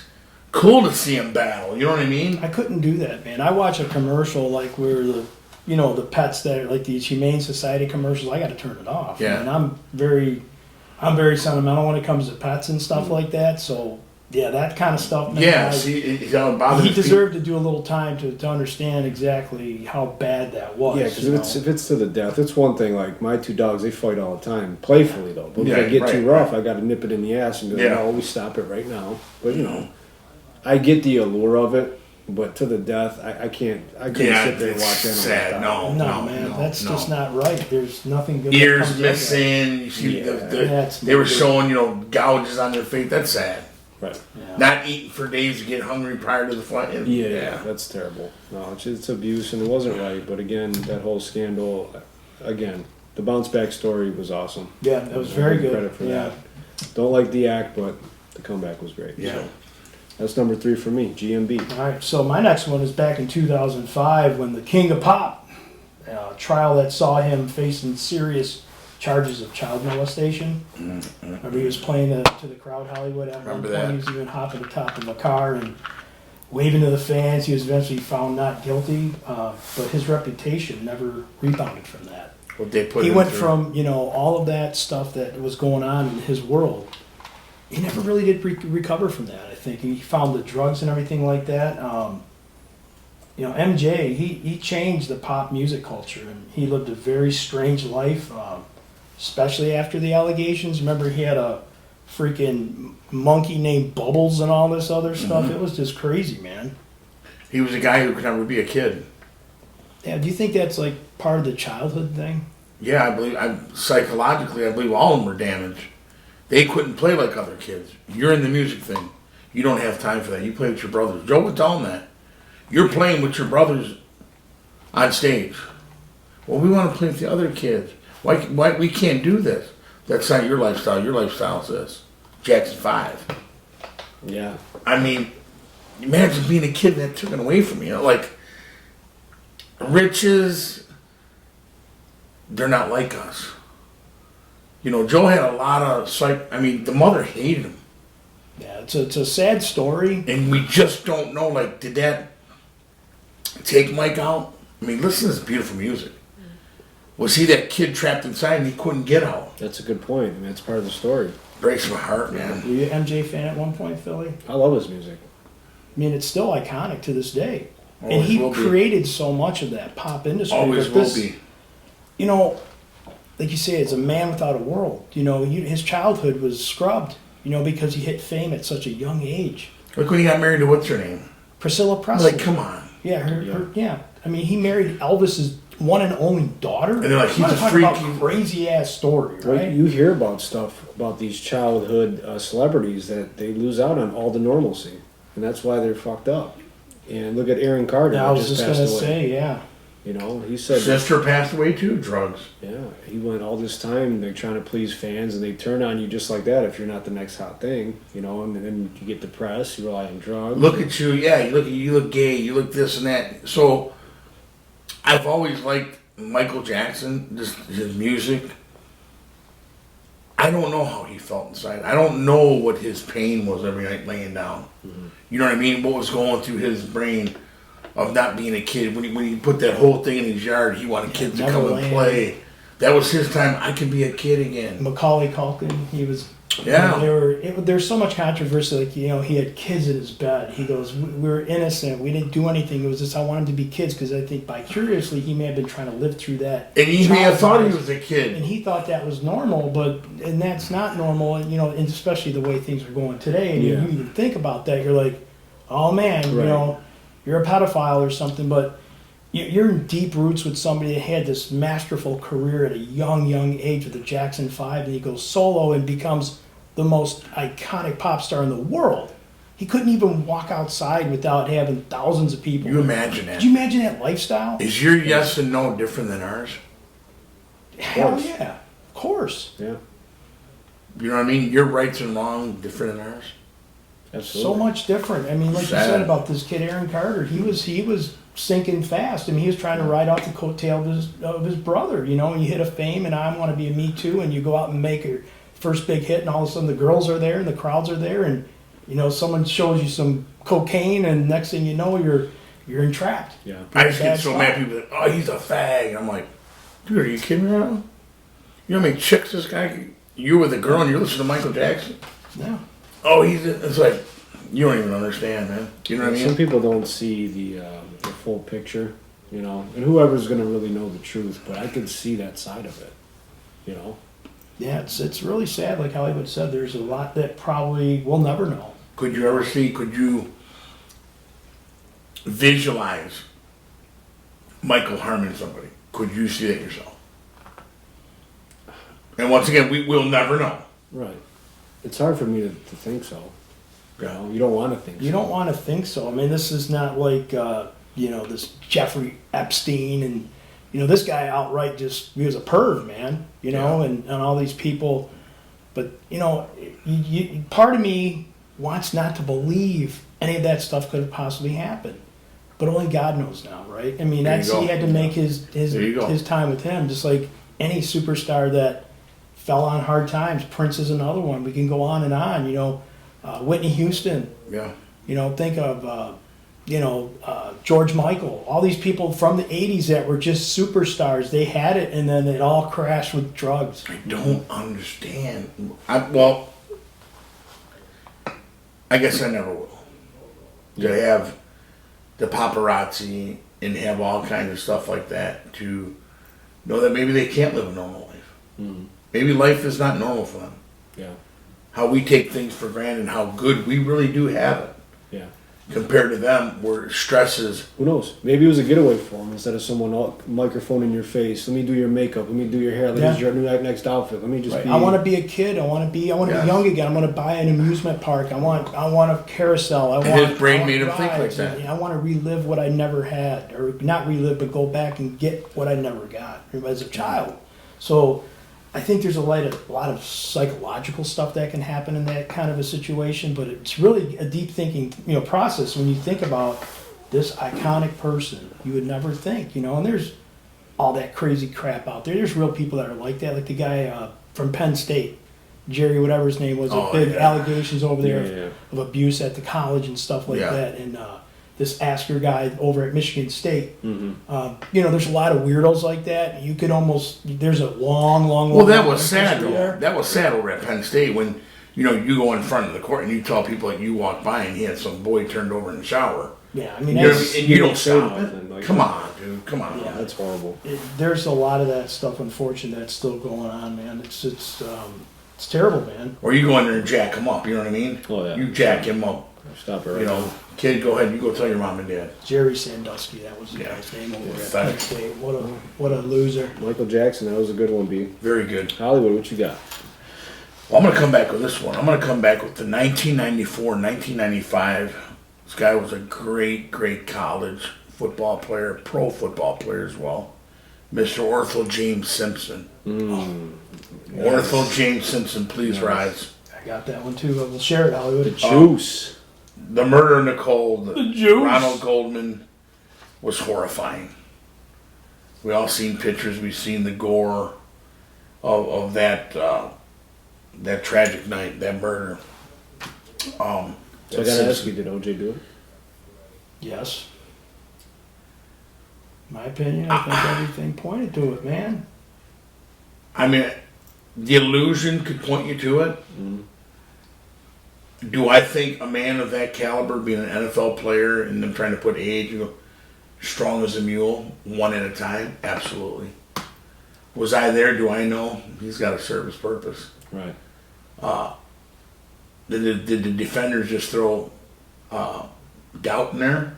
cool to see him battle. You know what I mean? I couldn't do that, man. I watch a commercial like where the pets that are like these Humane Society commercials. I got to turn it off. Yeah. And I'm very sentimental when it comes to pets and stuff like that. So yeah, that kind of stuff. Man, Yeah, see, he's got to bother he his deserved to do a little time to understand exactly how bad that was. Yeah, because you if know? it's to the death, it's one thing. Like my two dogs, they fight all the time, playfully though. But Yeah, if I get right, too rough, right. I got to nip it in the ass and be like, Yeah. "No, we stop it right now." But I get the allure of it, but to the death, I can't. I couldn't Yeah, sit there and it's watch animals sad. die. No. no, man, that's no. just not right. There's nothing good. that Ears comes of that. missing. You see, Yeah. That's they were not good. showing, gouges on their face. That's sad. Right. Yeah. Not eating for days to get hungry prior to the fight. Yeah, that's terrible. No, it's abuse and it wasn't right. But again, that whole scandal, again, the bounce back story was awesome. Yeah, that was very Give good. Credit for yeah. that. Don't like the act, but the comeback was great. Yeah. So, that's number 3 for me, GMB. All right, so my next one is back in 2005 when the King of Pop trial that saw him facing serious charges of child molestation. Remember he was playing to the crowd Hollywood at one Remember point. that. He was even hopping the top of a car and waving to the fans. He was eventually found not guilty, but his reputation never rebounded from that. What they put He him went through. from all of that stuff that was going on in his world. He never really did recover from that. I think he found the drugs and everything like that. MJ he changed the pop music culture and he lived a very strange life, especially after the allegations. Remember he had a freaking monkey named Bubbles and all this other stuff. It was just crazy, man. He was a guy who could never be a kid. Yeah, do you think that's like part of the childhood thing? Yeah, I believe. Psychologically, I believe all of them were damaged. They couldn't play like other kids. You're in the music thing. You don't have time for that. You play with your brothers. Joe would tell them that. You're playing with your brothers on stage. Well, we want to play with the other kids. Why we can't do this? That's not your lifestyle. Your lifestyle is this. Jackson 5. Yeah. I mean, imagine being a kid and that took it away from you. Like, riches, they're not like us. Joe had a lot of the mother hated him. Yeah, it's a sad story. And we just don't know, did that take Mike out. I mean, listen to this beautiful music. Was he that kid trapped inside and he couldn't get out? That's a good point. I mean, that's part of the story. Breaks my heart, man. Were you an MJ fan at one point, Philly? I love his music. I mean, it's still iconic to this day. And Always he will be. created so much of that pop industry. Always But will this- be. You know, like you say, it's a man without a world. You know, his childhood was scrubbed, you know, because he hit fame at such a young age. Look when he got married to what's her name? Priscilla I'm Presley. like, come on. Yeah, yeah. I mean, he married Elvis's one and only daughter. And they're like, he's I'm a talking about freak. crazy ass story, Well, right? you hear about stuff about these childhood celebrities that they lose out on all the normalcy, and that's why they're fucked up. And look at Aaron Carter. Yeah, I who was just passed gonna away. say, yeah. You know, he said, Sister passed away too, drugs. yeah, he went all this time they're trying to please fans, and they turn on you just like that if you're not the next hot thing. You know, and then you get depressed, you rely on drugs. Look at you, yeah, you look gay, you look this and that. So I've always liked Michael Jackson, just his music. I don't know how he felt inside. I don't know what his pain was every night laying down. You know what I mean? What was going through his brain of not being a kid. When he put that whole thing in his yard, he wanted kids to come and Neverland. play. That was his time. I could be a kid again. Macaulay Culkin, he was. Yeah. There's so much controversy. Like, you know, he had kids in his bed. He goes, we were innocent. We didn't do anything. It was just I wanted to be kids because I think vicariously he may have been trying to live through that. And he may have thought he childhood. was a kid. And he thought that was normal, and that's not normal. And, you know, and especially the way things are going today. And Yeah. you even think about that, you're like, oh man, you Right. know, you're a pedophile or something. But you're in deep roots with somebody that had this masterful career at a young age with the Jackson 5, and he goes solo and becomes the most iconic pop star in the world. He couldn't even walk outside without having thousands of people. You imagine that. Could you imagine that lifestyle? Is your yes and no different than ours? Hell course. yeah, of course. Yeah, You know what I mean? Your rights and wrong different than ours. absolutely. So much different. I mean, like you Sad. said about this kid Aaron Carter, he was sinking fast. I mean, he was trying to ride off the coattail of his brother. You know, and you hit a fame, and I want to be a Me Too, and you go out and make your first big hit, and all of a sudden the girls are there and the crowds are there, and you know someone shows you some cocaine, and next thing you know you're entrapped. Yeah. I just get Bad so spot. mad. People are like, oh, he's a fag. I'm like, dude, are you kidding me right now? You know how many chicks this guy? You were the girl and you're listening to Michael Jackson. Yeah. Oh, it's like, you don't even understand, man. You know what I Some mean? people don't see the full picture, you know, and whoever's going to really know the truth, but I could see that side of it, you know. Yeah, it's really sad. Like Hollywood said, there's a lot that probably we'll never know. Could you visualize Michael harming somebody? Could you see that yourself? And once again, we'll never know. Right. It's hard for me to think so. You know, you don't want to think so. You don't want to think so. I mean, this is not like, you know, this Jeffrey Epstein and, you know, this guy outright he was a perv, man, you know, Yeah. and all these people. But, you know, part of me wants not to believe any of that stuff could have possibly happened. But only God knows now, right? I mean, There you that's go. he had to make his There you go. his time with him, just like any superstar that fell on hard times. Prince is another one. We can go on and on, you know. Whitney Houston, Yeah. you know, think of, George Michael, all these people from the 80s that were just superstars. They had it, and then it all crashed with drugs. I don't understand. I guess I never will. To have the paparazzi and have all kinds of stuff like that to know that maybe they can't live a normal life. Mhm. Maybe life is not normal for them. Yeah. How we take things for granted and how good we really do have it Yeah. compared to them where stress is. Who knows? Maybe it was a getaway for him instead of someone microphone in your face. Let me do your makeup. Let me do your hair. Let me do your next outfit. Let me just Right. be. I want to be a kid. I want to be Yes. young again. I want to buy an amusement park. I want a carousel. And his brain made him think like rides. that. I want to relive what I never had, or not relive, but go back and get what I never got as a child. So I think there's a lot of psychological stuff that can happen in that kind of a situation, but it's really a deep thinking, you know, process when you think about this iconic person. You would never think, you know, and there's all that crazy crap out there. There's real people that are like that, like the guy from Penn State, Jerry, whatever his name was, Oh, big yeah. allegations over there Yeah. of abuse at the college and stuff like Yeah. that. And this Asker guy over at Michigan State. Mm-hmm. You know, there's a lot of weirdos like that. You could almost, there's a long. Well, that was sad history though. there. That was sad over at Penn State when, you know, you go in front of the court and you tell people like you walk by and he had some boy turned over in the shower. Yeah, I mean, You know what I that's, mean? And you don't say stop nothing, it. like- Come on, dude. Come on. Yeah. That's horrible. there's a lot of that stuff, unfortunately, that's still going on, man. It's terrible, man. Or you go in there and jack him up. You know what I mean? Oh, yeah. You jack him up. Stop it right You know, now. kid, go ahead. You go tell your mom and dad. Jerry Sandusky, that was the Yeah. guy's name over at Pathetic. Penn State. What a loser. Michael Jackson, that was a good one, B. Very good. Hollywood, what you got? Well, I'm going to come back with this one. I'm going to come back with the 1994-1995. This guy was a great, great college football player, pro football player as well. Mr. Orthel James Simpson. Orthel James Simpson, please rise. I got that one too. We'll share it, Hollywood. Juice. The murder of Nicole, the juice. Ronald Goldman, was horrifying. We all seen pictures. We've seen the gore of that that tragic night, that murder. So I gotta ask you, did OJ do it? Yes. My opinion, I think everything pointed to it, man. I mean, the illusion could point you to it. Do I think a man of that caliber, being an NFL player, and them trying to put age, you know, strong as a mule, one at a time? Absolutely. Was I there? Do I know? He's got to serve his purpose. Right. Did the defenders just throw doubt in there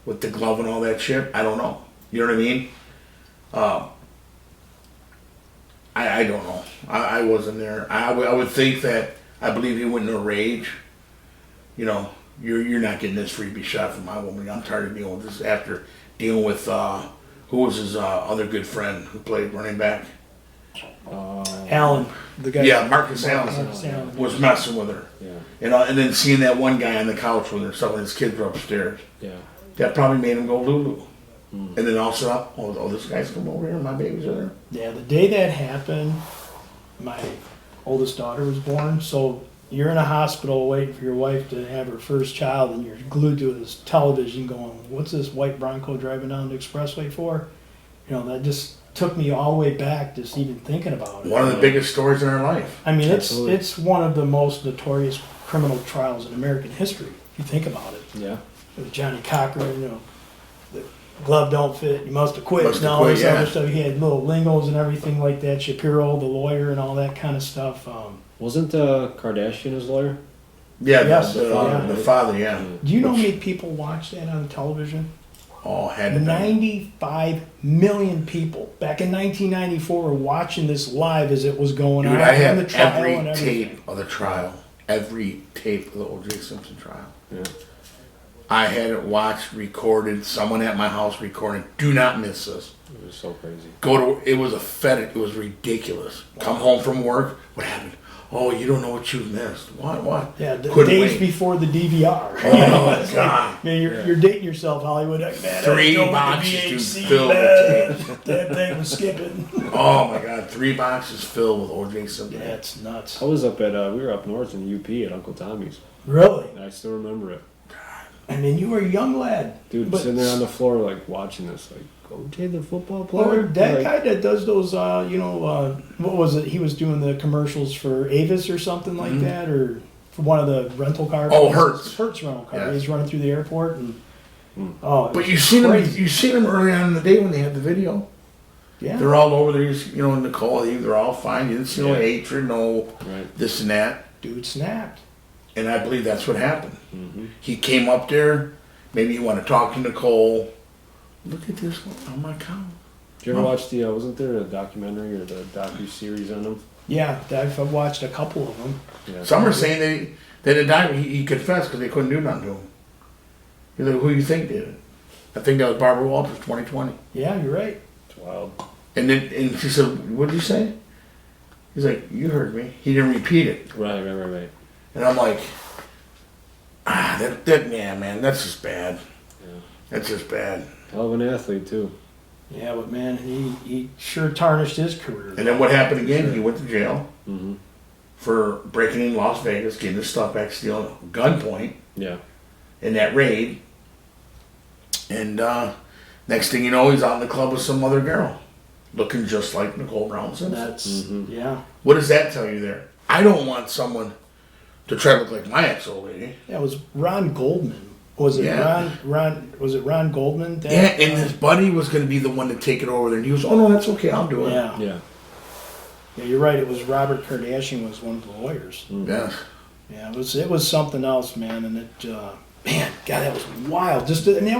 with the glove and all that shit? I don't know. You know what I mean? I don't know. I wasn't there. I would think that I believe he went into a rage. You know, you're not getting this freebie shot from my woman. I'm tired of dealing with this after dealing with who was his other good friend who played running back. Allen, the guy. Yeah, Marcus Allen Allen. was messing with her. Yeah. And then seeing that one guy on the couch with her, some of his kids were upstairs. Yeah. That probably made him go Lulu. And then also, oh, this guy's come over here, my babies are there. Yeah, the day that happened, my oldest daughter was born. So you're in a hospital waiting for your wife to have her first child, and you're glued to this television going, what's this white Bronco driving down the expressway for? You know, that just took me all the way back just even thinking about it. One of the biggest stories in our life. I mean, Absolutely. it's one of the most notorious criminal trials in American history, if you think about it. Yeah. With Johnny Cochran, you know, the glove don't fit, you must have quit, Must and have all quit, this yeah. other stuff. He had little lingos and everything like that. Shapiro, the lawyer, and all that kind of stuff. Wasn't Kardashian his lawyer? Yeah, Yes, the yeah. father, yeah. Do you know how many people watch that on television? Oh, had to be. 95 million people back in 1994 were watching this live as it was going Dude, on. I and the have trial every and everything. tape of the trial. Every tape of the O.J. Simpson trial. Yeah. I had it watched, recorded, someone at my house recording. Do not miss this. It was so crazy. It was a fetish. It was ridiculous. Come home from work. What happened? Oh, you don't know what you missed. What? Yeah, the Couldn't days wait. before the DVR. Oh, my It's God. like, man, you're dating yourself, Hollywood. Like, man, Three I don't know what boxes, the dude, VHC, filled man. with That thing was skipping. Oh my God! 3 boxes filled with O.J. Simpson. That's nuts. I was up at, we were up north in UP at Uncle Tommy's. Really? And I still remember it. I mean, you were a young lad. Dude, But- sitting there on the floor, like, watching this, like, OJ the football Well, player? that Like, guy that does those, what was it? He was doing the commercials for Avis or something like that, or for one of the rental cars. Oh, Hertz. Hertz rental car. Yeah. He's running through the airport, and it But was you seen him. crazy. You seen him early on in the day when they had the video. Yeah. They're all over there. You know, Nicole. They're all fine. You didn't see no Yeah. hatred, no Right. this and that. Dude snapped. And I believe that's what happened. Mm-hmm. He came up there. Maybe he wanted to talk to Nicole. Look at this one on my couch. Did you ever watch the, wasn't there a documentary or the docu-series on him? Yeah, I've watched a couple of them. Yeah. Some are saying that the guy he confessed because they couldn't do nothing to him. He's like, who do you think did it? I think that was Barbara Walters, 2020. Yeah, you're right. It's wild. And she said, what did you say? He's like, you heard me. He didn't repeat it. Right. And I'm like, man, that's just bad. Yeah. That's just bad. Hell of an athlete, too. Yeah, but man, he sure tarnished his career. And then what happened again? He went to jail Mm-hmm. for breaking in Las Vegas, getting his stuff back, stealing gunpoint Yeah. in that raid. And next thing you know, he's out in the club with some other girl, looking just like Nicole Brown Simpson. That's yeah. What does that tell you there? I don't want someone to try to look like my ex-old lady. That was Ron Goldman. Was it Yeah. Ron? Was it Ron Goldman? That, Yeah, and his buddy was going to be the one to take it over there. And he was, oh, no, that's okay. I'll do it. yeah. Yeah. Yeah, you're right. It was Robert Kardashian was one of the lawyers. Yeah. Yeah, it was something else, man. And it, man, God, that was wild. And that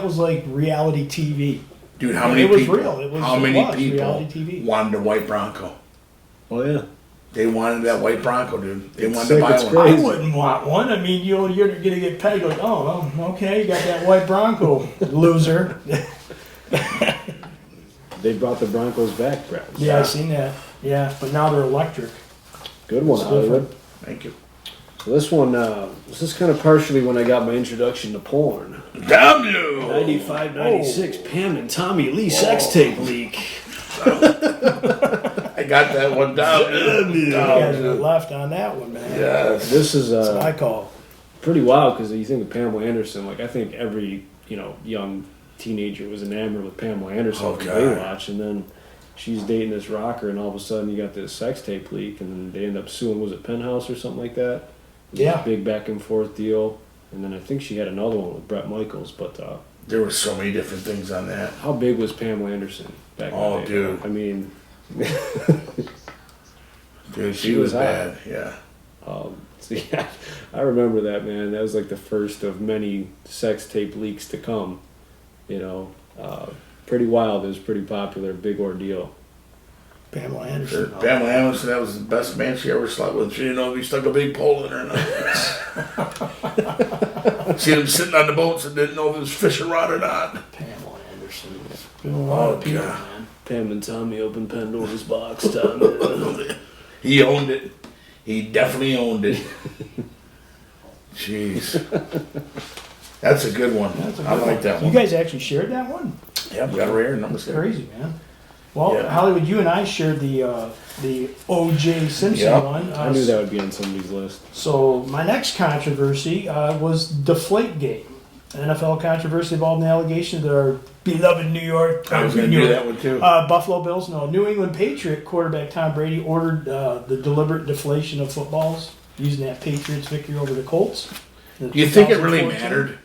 was like reality TV. Dude, how Yeah, many it was people, real. It was- how it many was people reality TV. wanted a white Bronco? Oh yeah. They wanted that white Bronco, dude. They It's wanted sick, to buy it's one. great. I wouldn't want one. I mean, you're gonna get pegged like, oh, well, okay, you got that white Bronco, loser. They brought the Broncos back, Brad. Yeah, I seen that. Yeah, but now they're electric. Good one, It's Hollywood. Thank you. So this one, this is kind of partially when I got my introduction to porn. Damn you! 95, 96, Pam and Tommy Lee sex tape leak. I got that one down. You guys are left on that one, man. Yes. This is That's what I call. pretty wild because you think of Pamela Anderson. Like I think every young teenager was enamored with Pamela Anderson Oh, from God. Baywatch, and then she's dating this rocker, and all of a sudden you got this sex tape leak, and then they end up suing. Was it Penthouse or something like that? It was Yeah. a big back and forth deal, and then I think she had another one with Bret Michaels. But There were so many different things on that. how big was Pamela Anderson back Oh, in the day? dude. I mean, Dude, she She was was hot. bad. Yeah. so yeah, I remember that, man. That was like the first of many sex tape leaks to come. Pretty wild. It was pretty popular, big ordeal. Pamela Anderson. Pamela Anderson, that was the best man she ever slept with. She didn't know if he stuck a big pole in her or not. Seen him sitting on the boats and didn't know if it was fishing rod or not. Pamela Anderson. There's been a lot of people, God. man. Pam and Tommy opened Pandora's box. Tommy. He owned it. He definitely owned it. Jeez. That's a good one. That's a I good like one. that You one. guys actually shared that one? Yep, got it right here, number That's 6. crazy, man. Well, Yeah. Hollywood, you and I shared the O.J. Simpson Yeah. one. I knew that would be on somebody's list. So my next controversy was Deflategate. NFL controversy involving the allegation that our beloved New York, I was going to do that one too. Buffalo Bills, no, New England Patriot quarterback Tom Brady ordered the deliberate deflation of footballs using that Patriots victory over the Colts. Do you think it really 2014 mattered?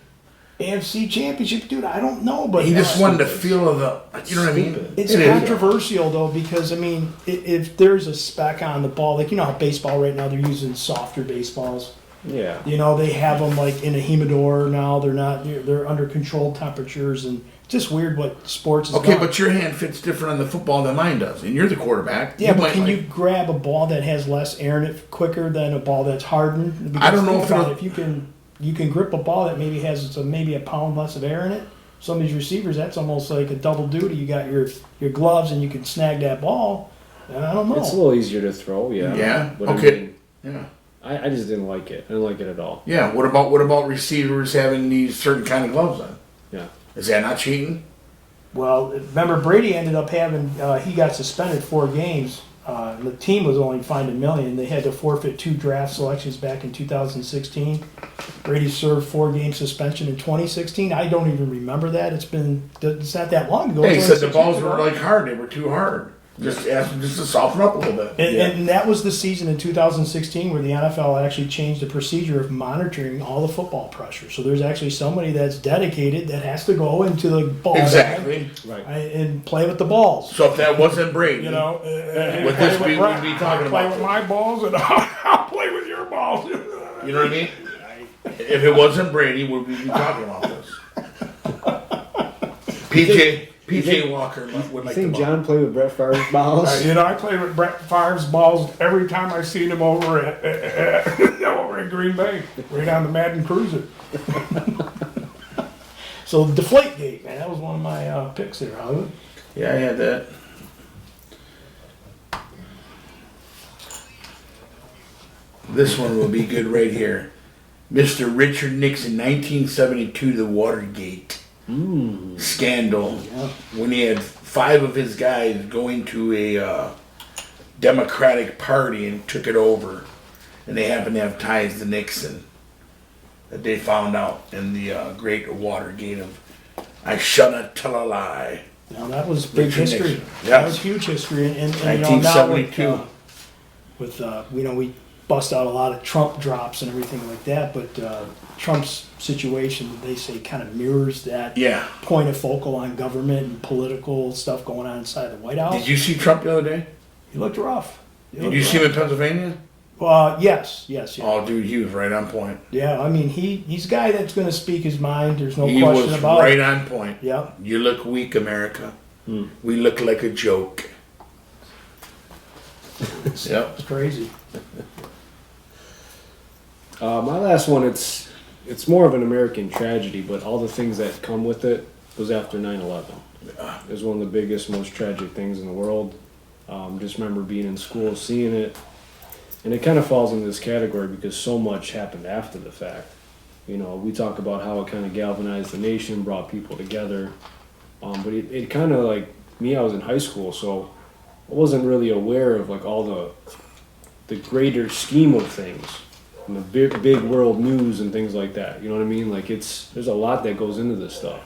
AFC Championship, dude, I don't know, but He just wanted the feel of the, you know what I mean? It's It is. controversial though because I mean, if there's a speck on the ball, like you know how baseball right now they're using softer baseballs. Yeah. You know they have them like in a humidor now. They're under controlled temperatures and just weird what sports is. Okay, done. but your hand fits different on the football than mine does, and you're the quarterback. Yeah, but might can like- you grab a ball that has less air in it quicker than a ball that's hardened? Because I don't know think if about it'll- it, if you can grip a ball that maybe has maybe a pound less of air in it. Some of these receivers, that's almost like a double duty. You got your gloves and you can snag that ball. And I don't know. It's a little easier to throw, yeah. Yeah, But okay. I mean, Yeah. I just didn't like it. I didn't like it at all. Yeah. What about receivers having these certain kind of gloves on? Yeah. Is that not cheating? Well, remember Brady ended up having he got suspended 4 games. The team was only fined $1 million. They had to forfeit 2 draft selections back in 2016. Brady served 4-game suspension in 2016. I don't even remember that. It's not that long ago. Hey, he It's said only the 6 balls years were ago. like hard. They were too hard. Just ask them just to soften up a little bit. And that was the season in 2016 where the NFL actually changed the procedure of monitoring all the football pressure. So there's actually somebody that's dedicated that has to go into the ball Exactly. Right. and play with the balls. So if that wasn't Brady, You know, Would this be- we'd be talking play about with this. my balls and I'll play with your balls. you know what I mean? If it wasn't Brady, would we be talking about this? PJ Walker would You like think to. John played with Brett Favre's balls? You know, I play with Brett Favre's balls every time I see him over at over in Green Bay, right on the Madden Cruiser. So Deflategate, man, that was one of my picks there, Hollywood. Yeah, I had that. This one will be good right here. Mr. Richard Nixon, 1972, the Watergate scandal. Yeah. When he had 5 of his guys going to a Democratic Party and took it over. And they happened to have ties to Nixon. That they found out in the great Watergate of I shouldn't tell a lie. Now that was big Richard history. Nixon. That Yes. was huge history, and you know, now 1972. with you know, we bust out a lot of Trump drops and everything like that, but Trump's situation, they say, kind of mirrors that Yeah. point of focal on government and political stuff going on inside the White House. Did you see Trump the other day? He looked rough. Did you see him in Pennsylvania? Yes. Oh, dude, he was right on point. Yeah, I mean, he's a guy that's going to speak his mind. There's no He question was about right it. on point. Yeah. You look weak, America. We look like a joke. Yep. It's crazy. My last one, it's more of an American tragedy, but all the things that come with it was after 9/11. It was one of the biggest, most tragic things in the world. Just remember being in school, seeing it, and it kind of falls into this category because so much happened after the fact. You know, we talk about how it kind of galvanized the nation, brought people together, but it kind of like me. I was in high school, so I wasn't really aware of like all the greater scheme of things. And the big world news and things like that. You know what I mean? Like there's a lot that goes into this stuff.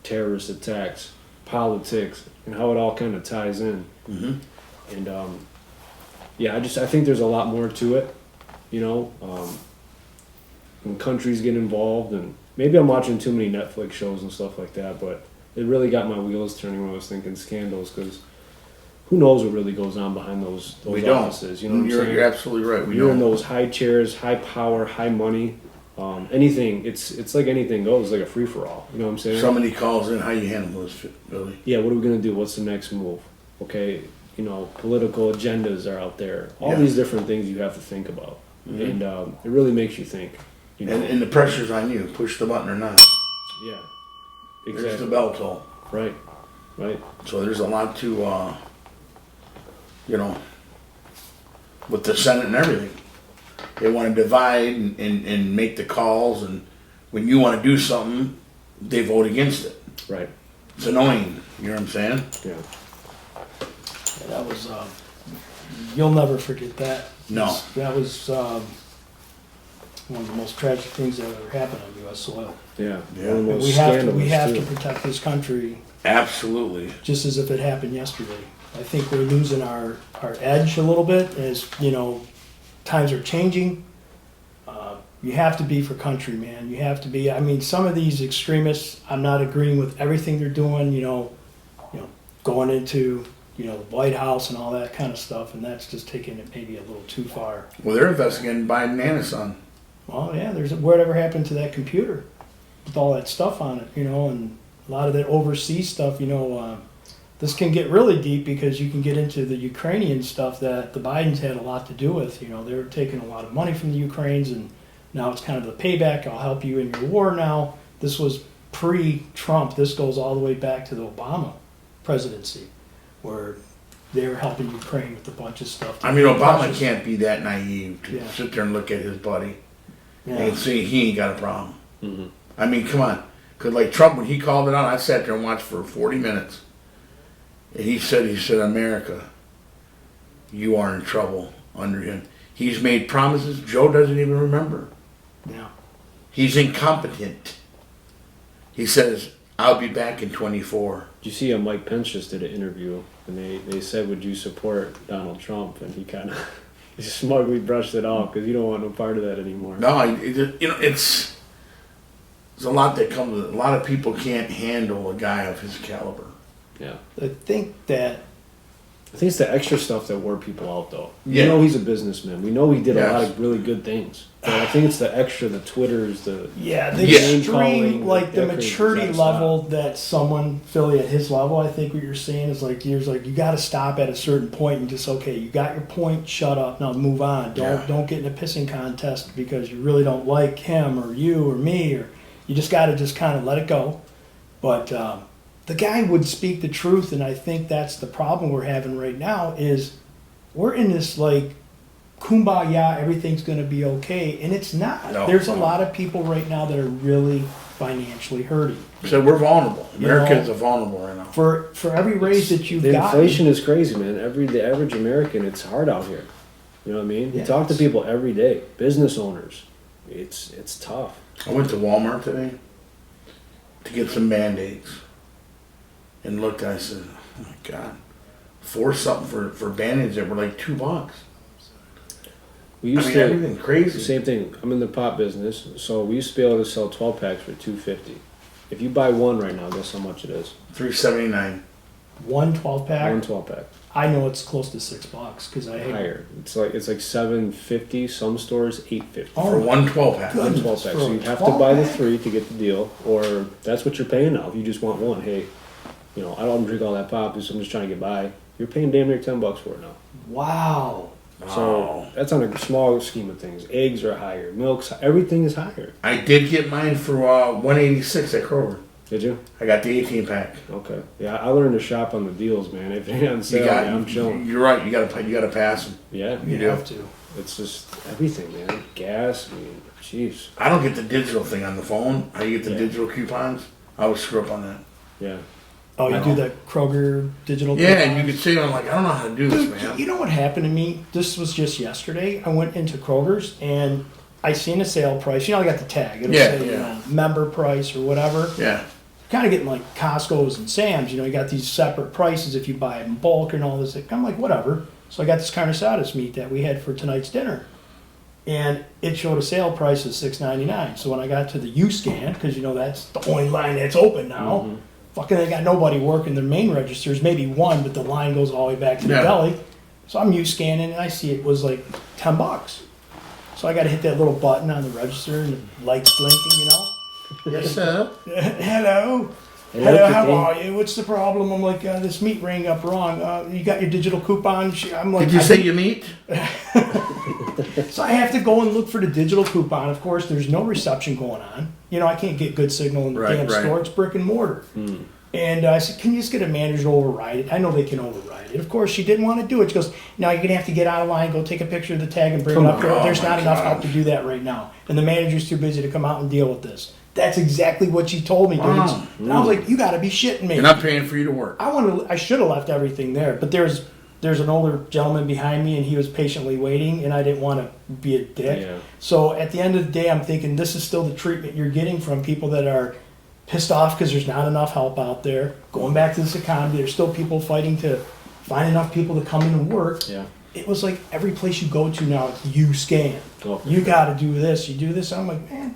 Terrorist attacks, politics, and how it all kind of ties in. Mm-hmm. And yeah, I think there's a lot more to it. You know, when countries get involved, and maybe I'm watching too many Netflix shows and stuff like that. But it really got my wheels turning when I was thinking scandals, because who knows what really goes on behind those We don't. offices? You know what I'm saying? You're absolutely right. We You're in don't. those high chairs, high power, high money. Anything, it's like anything goes, like a free for all. You know what I'm saying? Somebody calls in. How you handle this, Billy? Yeah, what are we gonna do? What's the next move? Okay, you know, political agendas are out there. All Yeah. these different things you have to think about, and it really makes you think. You know? And the pressure's on you. Push the button or not. Yeah, There's the exactly. bell toll. Right, right. So there's a lot to, you know, with the Senate and everything. They want to divide and make the calls, and when you want to do something, they vote against it. Right. It's annoying. You know what I'm saying? Yeah. Yeah, that was, you'll never forget that. No. That was one of the most tragic things that ever happened on U.S. soil. Yeah. Yeah. One of the most We have scandalous, to protect this country Absolutely. just as if it happened yesterday. I think we're losing our edge a little bit as, you know, times are changing. You have to be for country, man. You have to be. I mean, some of these extremists, I'm not agreeing with everything they're doing, you know, going into, you know, the White House and all that kind of stuff, and that's just taking it maybe a little too far. Well, they're investigating Biden and his son. Well, yeah, there's whatever happened to that computer with all that stuff on it, you know, and a lot of that overseas stuff, you know. This can get really deep because you can get into the Ukrainian stuff that the Bidens had a lot to do with. You know, they were taking a lot of money from the Ukrainians, and now it's kind of the payback. I'll help you in your war now. This was pre-Trump. This goes all the way back to the Obama presidency, where they were helping Ukraine with a bunch of stuff. I mean, Obama can't be that naive to Yeah. sit there and look at his buddy Yeah. and see he ain't got a problem. Mm-hmm. I mean, come on. Because, like, Trump, when he called it out, I sat there and watched for 40 minutes. And he said, America, you are in trouble under him. He's made promises Joe doesn't even remember. Yeah. He's incompetent. He says, I'll be back in 24. Did you see Mike Pence just did an interview, and they said, would you support Donald Trump? And he kind of smugly brushed it off because you don't want no part of that anymore. No, you know, it's there's a lot that comes with it. A lot of people can't handle a guy of his caliber. Yeah. I think that I think it's the extra stuff that wore people out, though. Yeah. We know he's a businessman. We know he did a lot Yes. of really good things. But I think it's the extra, the Twitters, the yeah, the Yeah. extreme, like the That crazy maturity stuff. level that someone, Philly, at his level, I think what you're saying is like, you got to stop at a certain point and just, okay, you got your point, shut up, now move on. Don't get in a pissing contest because you really don't like him or you or me, or you just got to just kind of let it go. But the guy would speak the truth, and I think that's the problem we're having right now is we're in this like kumbaya, everything's going to be okay, and it's not. No. There's a lot of people right now that are really financially hurting. So we're vulnerable. You know, Americans are vulnerable right now. For every raise that you've The got, inflation is crazy, man. The average American, it's hard out here. You know what I mean? Yeah, You talk to it's- people every day, business owners. It's tough. I went to Walmart today. to get some Band-Aids. And looked, I said, oh my God. For something for Band-Aids that were like $2. We I used mean, to everything crazy. same thing. I'm in the pop business, so we used to be able to sell 12 packs for $2.50. If you buy one right now, guess how much it is? $3.79. One 12 pack. One 12 pack. I know it's close to $6 because I hate Higher. It's like $7.50. Some stores $8.50. Oh, For one 12-pack. Good. One 12 pack. For So a you have to 12 buy the pack? 3 to get the deal, or that's what you're paying now. If you just want one, hey, you know, I don't drink all that pop, so I'm just trying to get by. You're paying damn near $10 for it now. Wow. So that's on a small scheme of things. Eggs are higher, milks, everything is higher. I did get mine for $186 at Kroger. Did you? I got the 18-pack. Okay. Yeah, I learned to shop on the deals, man. If it ain't on sale, yeah, I'm chilling. You're right. You gotta pass them. Yeah, You do. have to. it's just everything, man. Gas, I mean, jeez. I don't get the digital thing on the phone. I get the Yeah. digital coupons. I would screw up on that. Yeah. Oh, you I do know. the Kroger digital. Yeah, and coupons? you could say, I'm like, I don't know how to do this, Dude, man. you know what happened to me? This was just yesterday. I went into Kroger's and I seen a sale price. You know, I got the tag. It'll Yeah, say, you yeah. know, member price or whatever. Yeah. Kind of getting like Costco's and Sam's. You know, you got these separate prices if you buy it in bulk and all this. I'm like, whatever. So I got this carnitas meat that we had for tonight's dinner. And it showed a sale price of $6.99. So when I got to the U-Scan, because you know that's the only line that's open now, fucking they got nobody working their main registers, maybe one, but the line goes all the way back to the Yeah. deli. So I'm U-Scanning and I see it was like $10. So I got to hit that little button on the register and the lights blinking, you know. Yes, sir. Hello. Hello, How Kitty. are you? What's the problem? I'm like, this meat rang up wrong. You got your digital coupon? I'm like, Did you I say didn't- you meet? So I have to go and look for the digital coupon. Of course, there's no reception going on. You know, I can't get good signal in the Right, damn right. store. It's brick and mortar. And I said, can you just get a manager to override it? I know they can override it. Of course, she didn't want to do it. She goes, now you're going to have to get out of line, go take a picture of the tag and bring Come it up on. there. Oh, There's my not enough God. help to do that right now. And the manager's too busy to come out and deal with this. That's exactly what she told me, dude. Wow. And I was like, you got to be shitting me. And I'm paying for you to work. I should have left everything there, but there's an older gentleman behind me, and he was patiently waiting, and I didn't want to be a dick. Yeah. So at the end of the day, I'm thinking this is still the treatment you're getting from people that are pissed off because there's not enough help out there. Going back to this economy, there's still people fighting to find enough people to come in and work. Yeah. It was like every place you go to now, you scan. Oh, for You sure. got to do this. You do this. I'm like, man,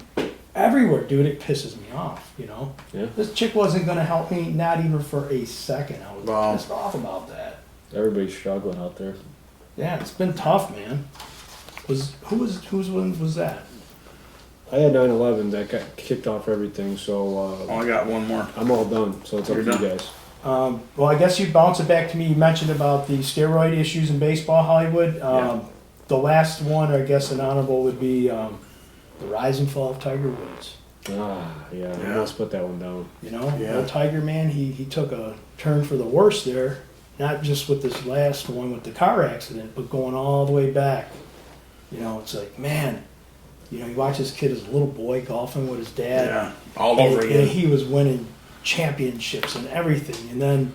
everywhere, dude. It pisses me off. You know. Yeah. This chick wasn't gonna help me, not even for a second. I was Wow. pissed off about that. Everybody's struggling out there. Yeah, it's been tough, man. Whose one was that? I had 9/11 that got kicked off everything, so Oh, I got one more. I'm all done. So it's up You're to you done? guys. Well, I guess you bounce it back to me. You mentioned about the steroid issues in baseball, Hollywood. Yeah. The last one, I guess, an honorable would be the rise and fall of Tiger Woods. Yeah. Yeah. I must put that one down. You know, Yeah. old Tiger man, he took a turn for the worse there. Not just with this last one with the car accident, but going all the way back. You know, it's like, man, you know, you watch this kid as a little boy golfing with his dad. Yeah. All and, over and again. he was winning championships and everything. And then,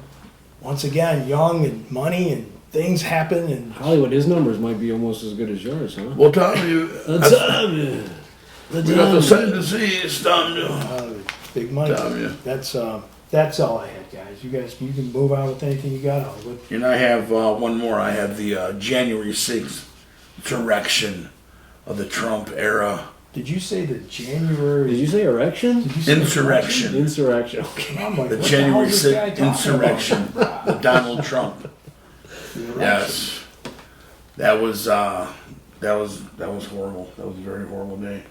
once again, young and money and things happen. And Hollywood, his numbers might be almost as good as yours, huh? Well, Tommy, we got the same disease, Tommy. big money. Damn, yeah. That's all I had, guys. You guys, you can move on with anything you got, Hollywood. And I have one more. I have the January 6th direction of the Trump era. Did you say the January? Did you say erection? Did you say Insurrection. Insurrection. Okay. I'm like, The what the hell January is this guy 6th talking insurrection about? of Donald Trump. Yes. That was horrible. That was a very horrible day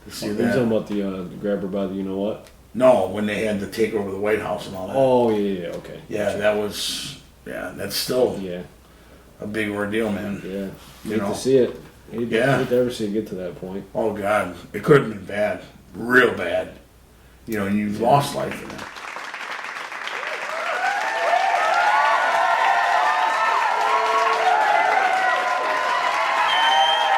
to see You're talking that. about the grabber by the you know what? No, when they had to take over the White House and all that. Oh yeah, okay. Yeah, that's still Yeah, a big ordeal, man. yeah. You Hate know. to see it. Hate Yeah. to ever see it get to that point. Oh God, it could have been bad, real bad. You know, and you've lost life in that.